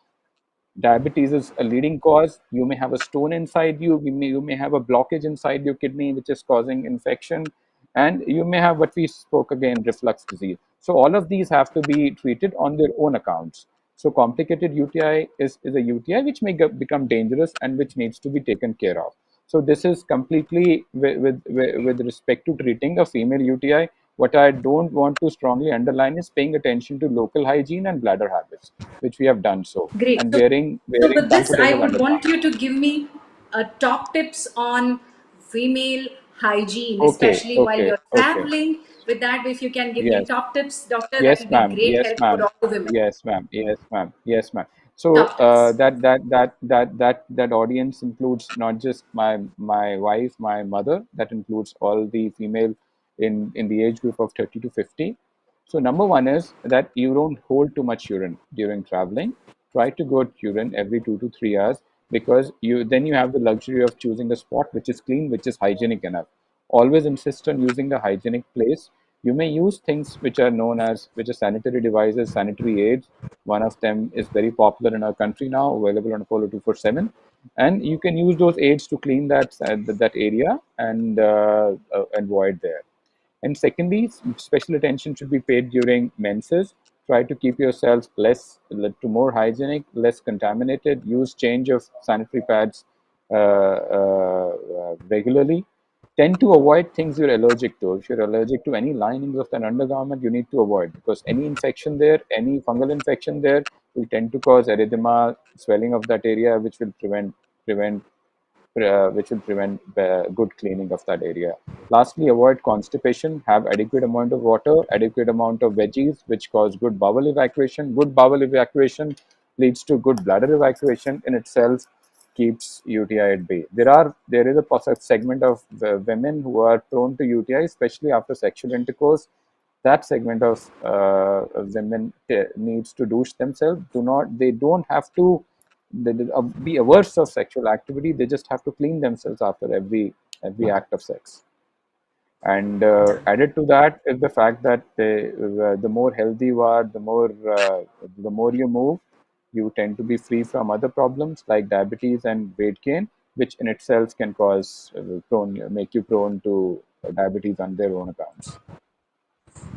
Diabetes is a leading cause. You may have a stone inside you. You may have a blockage inside your kidney, which is causing infection. And you may have what we spoke again, reflux disease. So all of these have to be treated on their own accounts. So complicated UTI is a UTI which may become dangerous and which needs to be taken care of. So this is completely with respect to treating a female UTI. What I don't want to strongly underline is paying attention to local hygiene and bladder habits, which we have done so, Great. and So, wearing with this, I comfortable would want undergarments. you to give me top tips on female hygiene, Okay, especially while okay, you're okay. traveling. With that, if you can give me Yes. top tips, doctor, that Yes, will be ma'am. great Yes, help for ma'am. all the women. Yes, ma'am. Yes, ma'am. Yes, ma'am. So Top tips. that audience includes not just my wife, my mother. That includes all the female in the age group of 30 to 50. So number one is that you don't hold too much urine during traveling. Try to go to urine every 2 to 3 hours, because you have the luxury of choosing a spot which is clean, which is hygienic enough. Always insist on using the hygienic place. You may use things which are known as, which are sanitary devices, sanitary aids. One of them is very popular in our country now, available on Apollo 247, and you can use those aids to clean that area and void there. And secondly, special attention should be paid during menses. Try to keep yourselves to more hygienic, less contaminated. Use change of sanitary pads regularly. Tend to avoid things you're allergic to. If you're allergic to any linings of an undergarment, you need to avoid, because any infection there, any fungal infection there, will tend to cause erythema, swelling of that area, prevent good cleaning of that area. Lastly, avoid constipation. Have adequate amount of water, adequate amount of veggies, which cause good bowel evacuation. Good bowel evacuation leads to good bladder evacuation. In itself, keeps UTI at bay. There is a segment of women who are prone to UTI, especially after sexual intercourse. That segment of women needs to douche themselves. They don't have to be averse of sexual activity. They just have to clean themselves after every act of sex. And added to that is the fact that the more healthy you are, the more you move, you tend to be free from other problems like diabetes and weight gain, which in itself can make you prone to diabetes on their own accounts.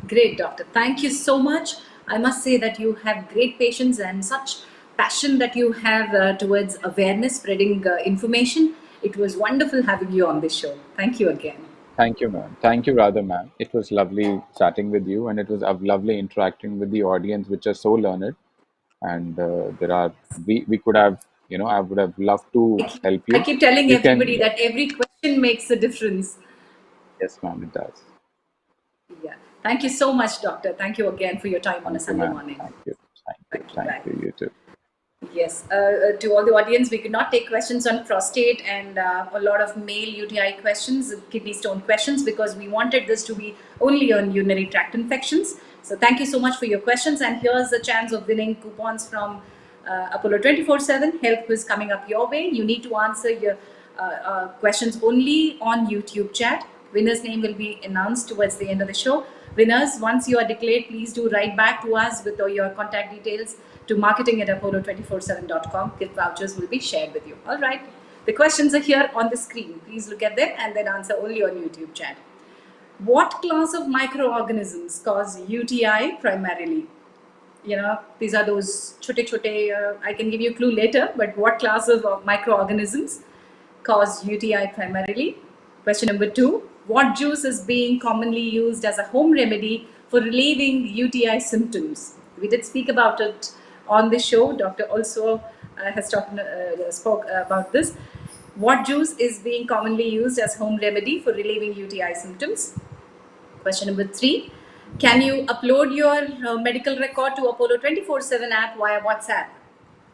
Great, doctor. Thank you so much. I must say that you have great patience and such passion that you have towards awareness, spreading information. It was wonderful having you on this show. Thank you again. Thank you, ma'am. Thank you, rather, ma'am. It was lovely chatting with you, and it was lovely interacting with the audience, which are so learned. And we could have, I would have loved to help I you. keep telling You can, everybody that every question makes a difference. yes, ma'am, it does. Yeah. Thank you so much, doctor. Thank you again for your time on a Thank you, Sunday ma'am. morning. Thank you. Thank you. Thank Bye. you. You too. Yes, to all the audience, we could not take questions on prostate and a lot of male UTI questions, kidney stone questions, because we wanted this to be only on urinary tract infections. So thank you so much for your questions. And here's the chance of winning coupons from Apollo 24/7 Health Quiz coming up your way. You need to answer your questions only on YouTube chat. Winner's name will be announced towards the end of the show. Winners, once you are declared, please do write back to us with all your contact details to marketing@apollo247.com. Gift vouchers will be shared with you. All right. The questions are here on the screen. Please look at them and then answer only on YouTube chat. What class of microorganisms cause UTI primarily? These are those chote, I can give you a clue later, but what class of microorganisms cause UTI primarily? Question number 2, what juice is being commonly used as a home remedy for relieving UTI symptoms? We did speak about it on the show. Doctor also spoke about this. What juice is being commonly used as home remedy for relieving UTI symptoms? Question number 3, can you upload your medical record to Apollo 24/7 app via WhatsApp?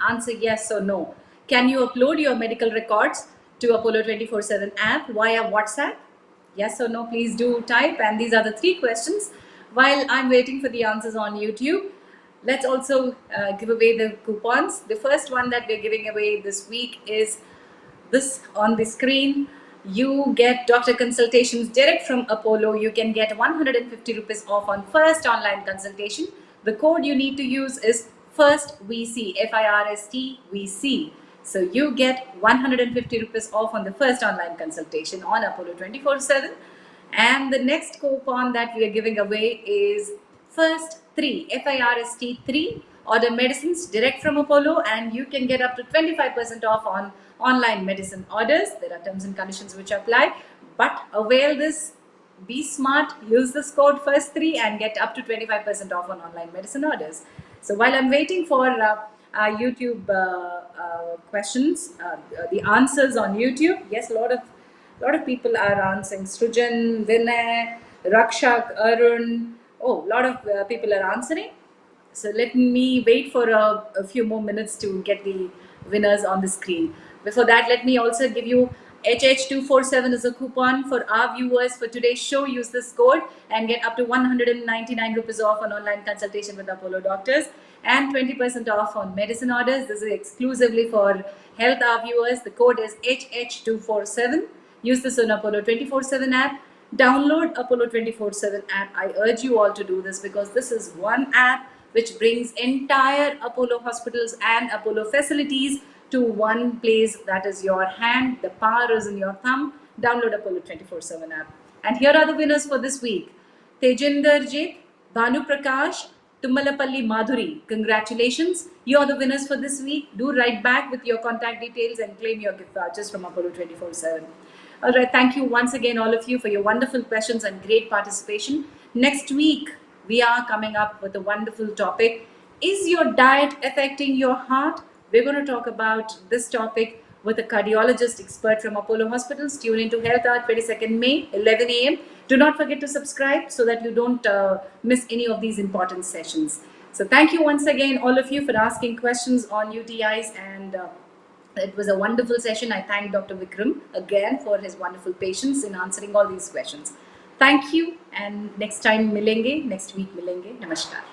Answer yes or no. Can you upload your medical records to Apollo 24/7 app via WhatsApp? Yes or no, please do type. And these are the 3 questions. While I'm waiting for the answers on YouTube, let's also give away the coupons. The first one that we're giving away this week is this on the screen. You get doctor consultations direct from Apollo. You can get 150 rupees off on first online consultation. The code you need to use is FIRSTVC, FIRSTVC. So you get 150 rupees off on the first online consultation on Apollo 24/7. And the next coupon that we are giving away is FIRST3, FIRST3. Order medicines direct from Apollo and you can get up to 25% off on online medicine orders. There are terms and conditions which apply, but avail this. Be smart, use this code FIRST3 and get up to 25% off on online medicine orders. So while I'm waiting for YouTube questions, the answers on YouTube, yes, a lot of people are answering. Srujan, Vinay, Rakshak, Arun, a lot of people are answering. So let me wait for a few more minutes to get the winners on the screen. Before that, let me also give you HH247 is a coupon for our viewers for today's show. Use this code and get up to 199 rupees off on online consultation with Apollo doctors and 20% off on medicine orders. This is exclusively for health our viewers. The code is HH247. Use this on Apollo 24/7 app. Download Apollo 24/7 app. I urge you all to do this because this is one app which brings entire Apollo hospitals and Apollo facilities to one place. That is your hand. The power is in your thumb. Download Apollo 24/7 app. And here are the winners for this week. Tejinder Jit, Bhanu Prakash, Tummalapalli Madhuri. Congratulations. You are the winners for this week. Do write back with your contact details and claim your gift vouchers from Apollo 24/7. All right. Thank you once again, all of you, for your wonderful questions and great participation. Next week, we are coming up with a wonderful topic. Is your diet affecting your heart? We're going to talk about this topic with a cardiologist expert from Apollo Hospitals. Tune into Health Hour 22nd May, 11 a.m. Do not forget to subscribe so that you don't miss any of these important sessions. So thank you once again, all of you, for asking questions on UTIs, and it was a wonderful session. I thank Dr. Vikram again for his wonderful patience in answering all these questions. Thank you, and next time milenge, next week milenge. Namaskar.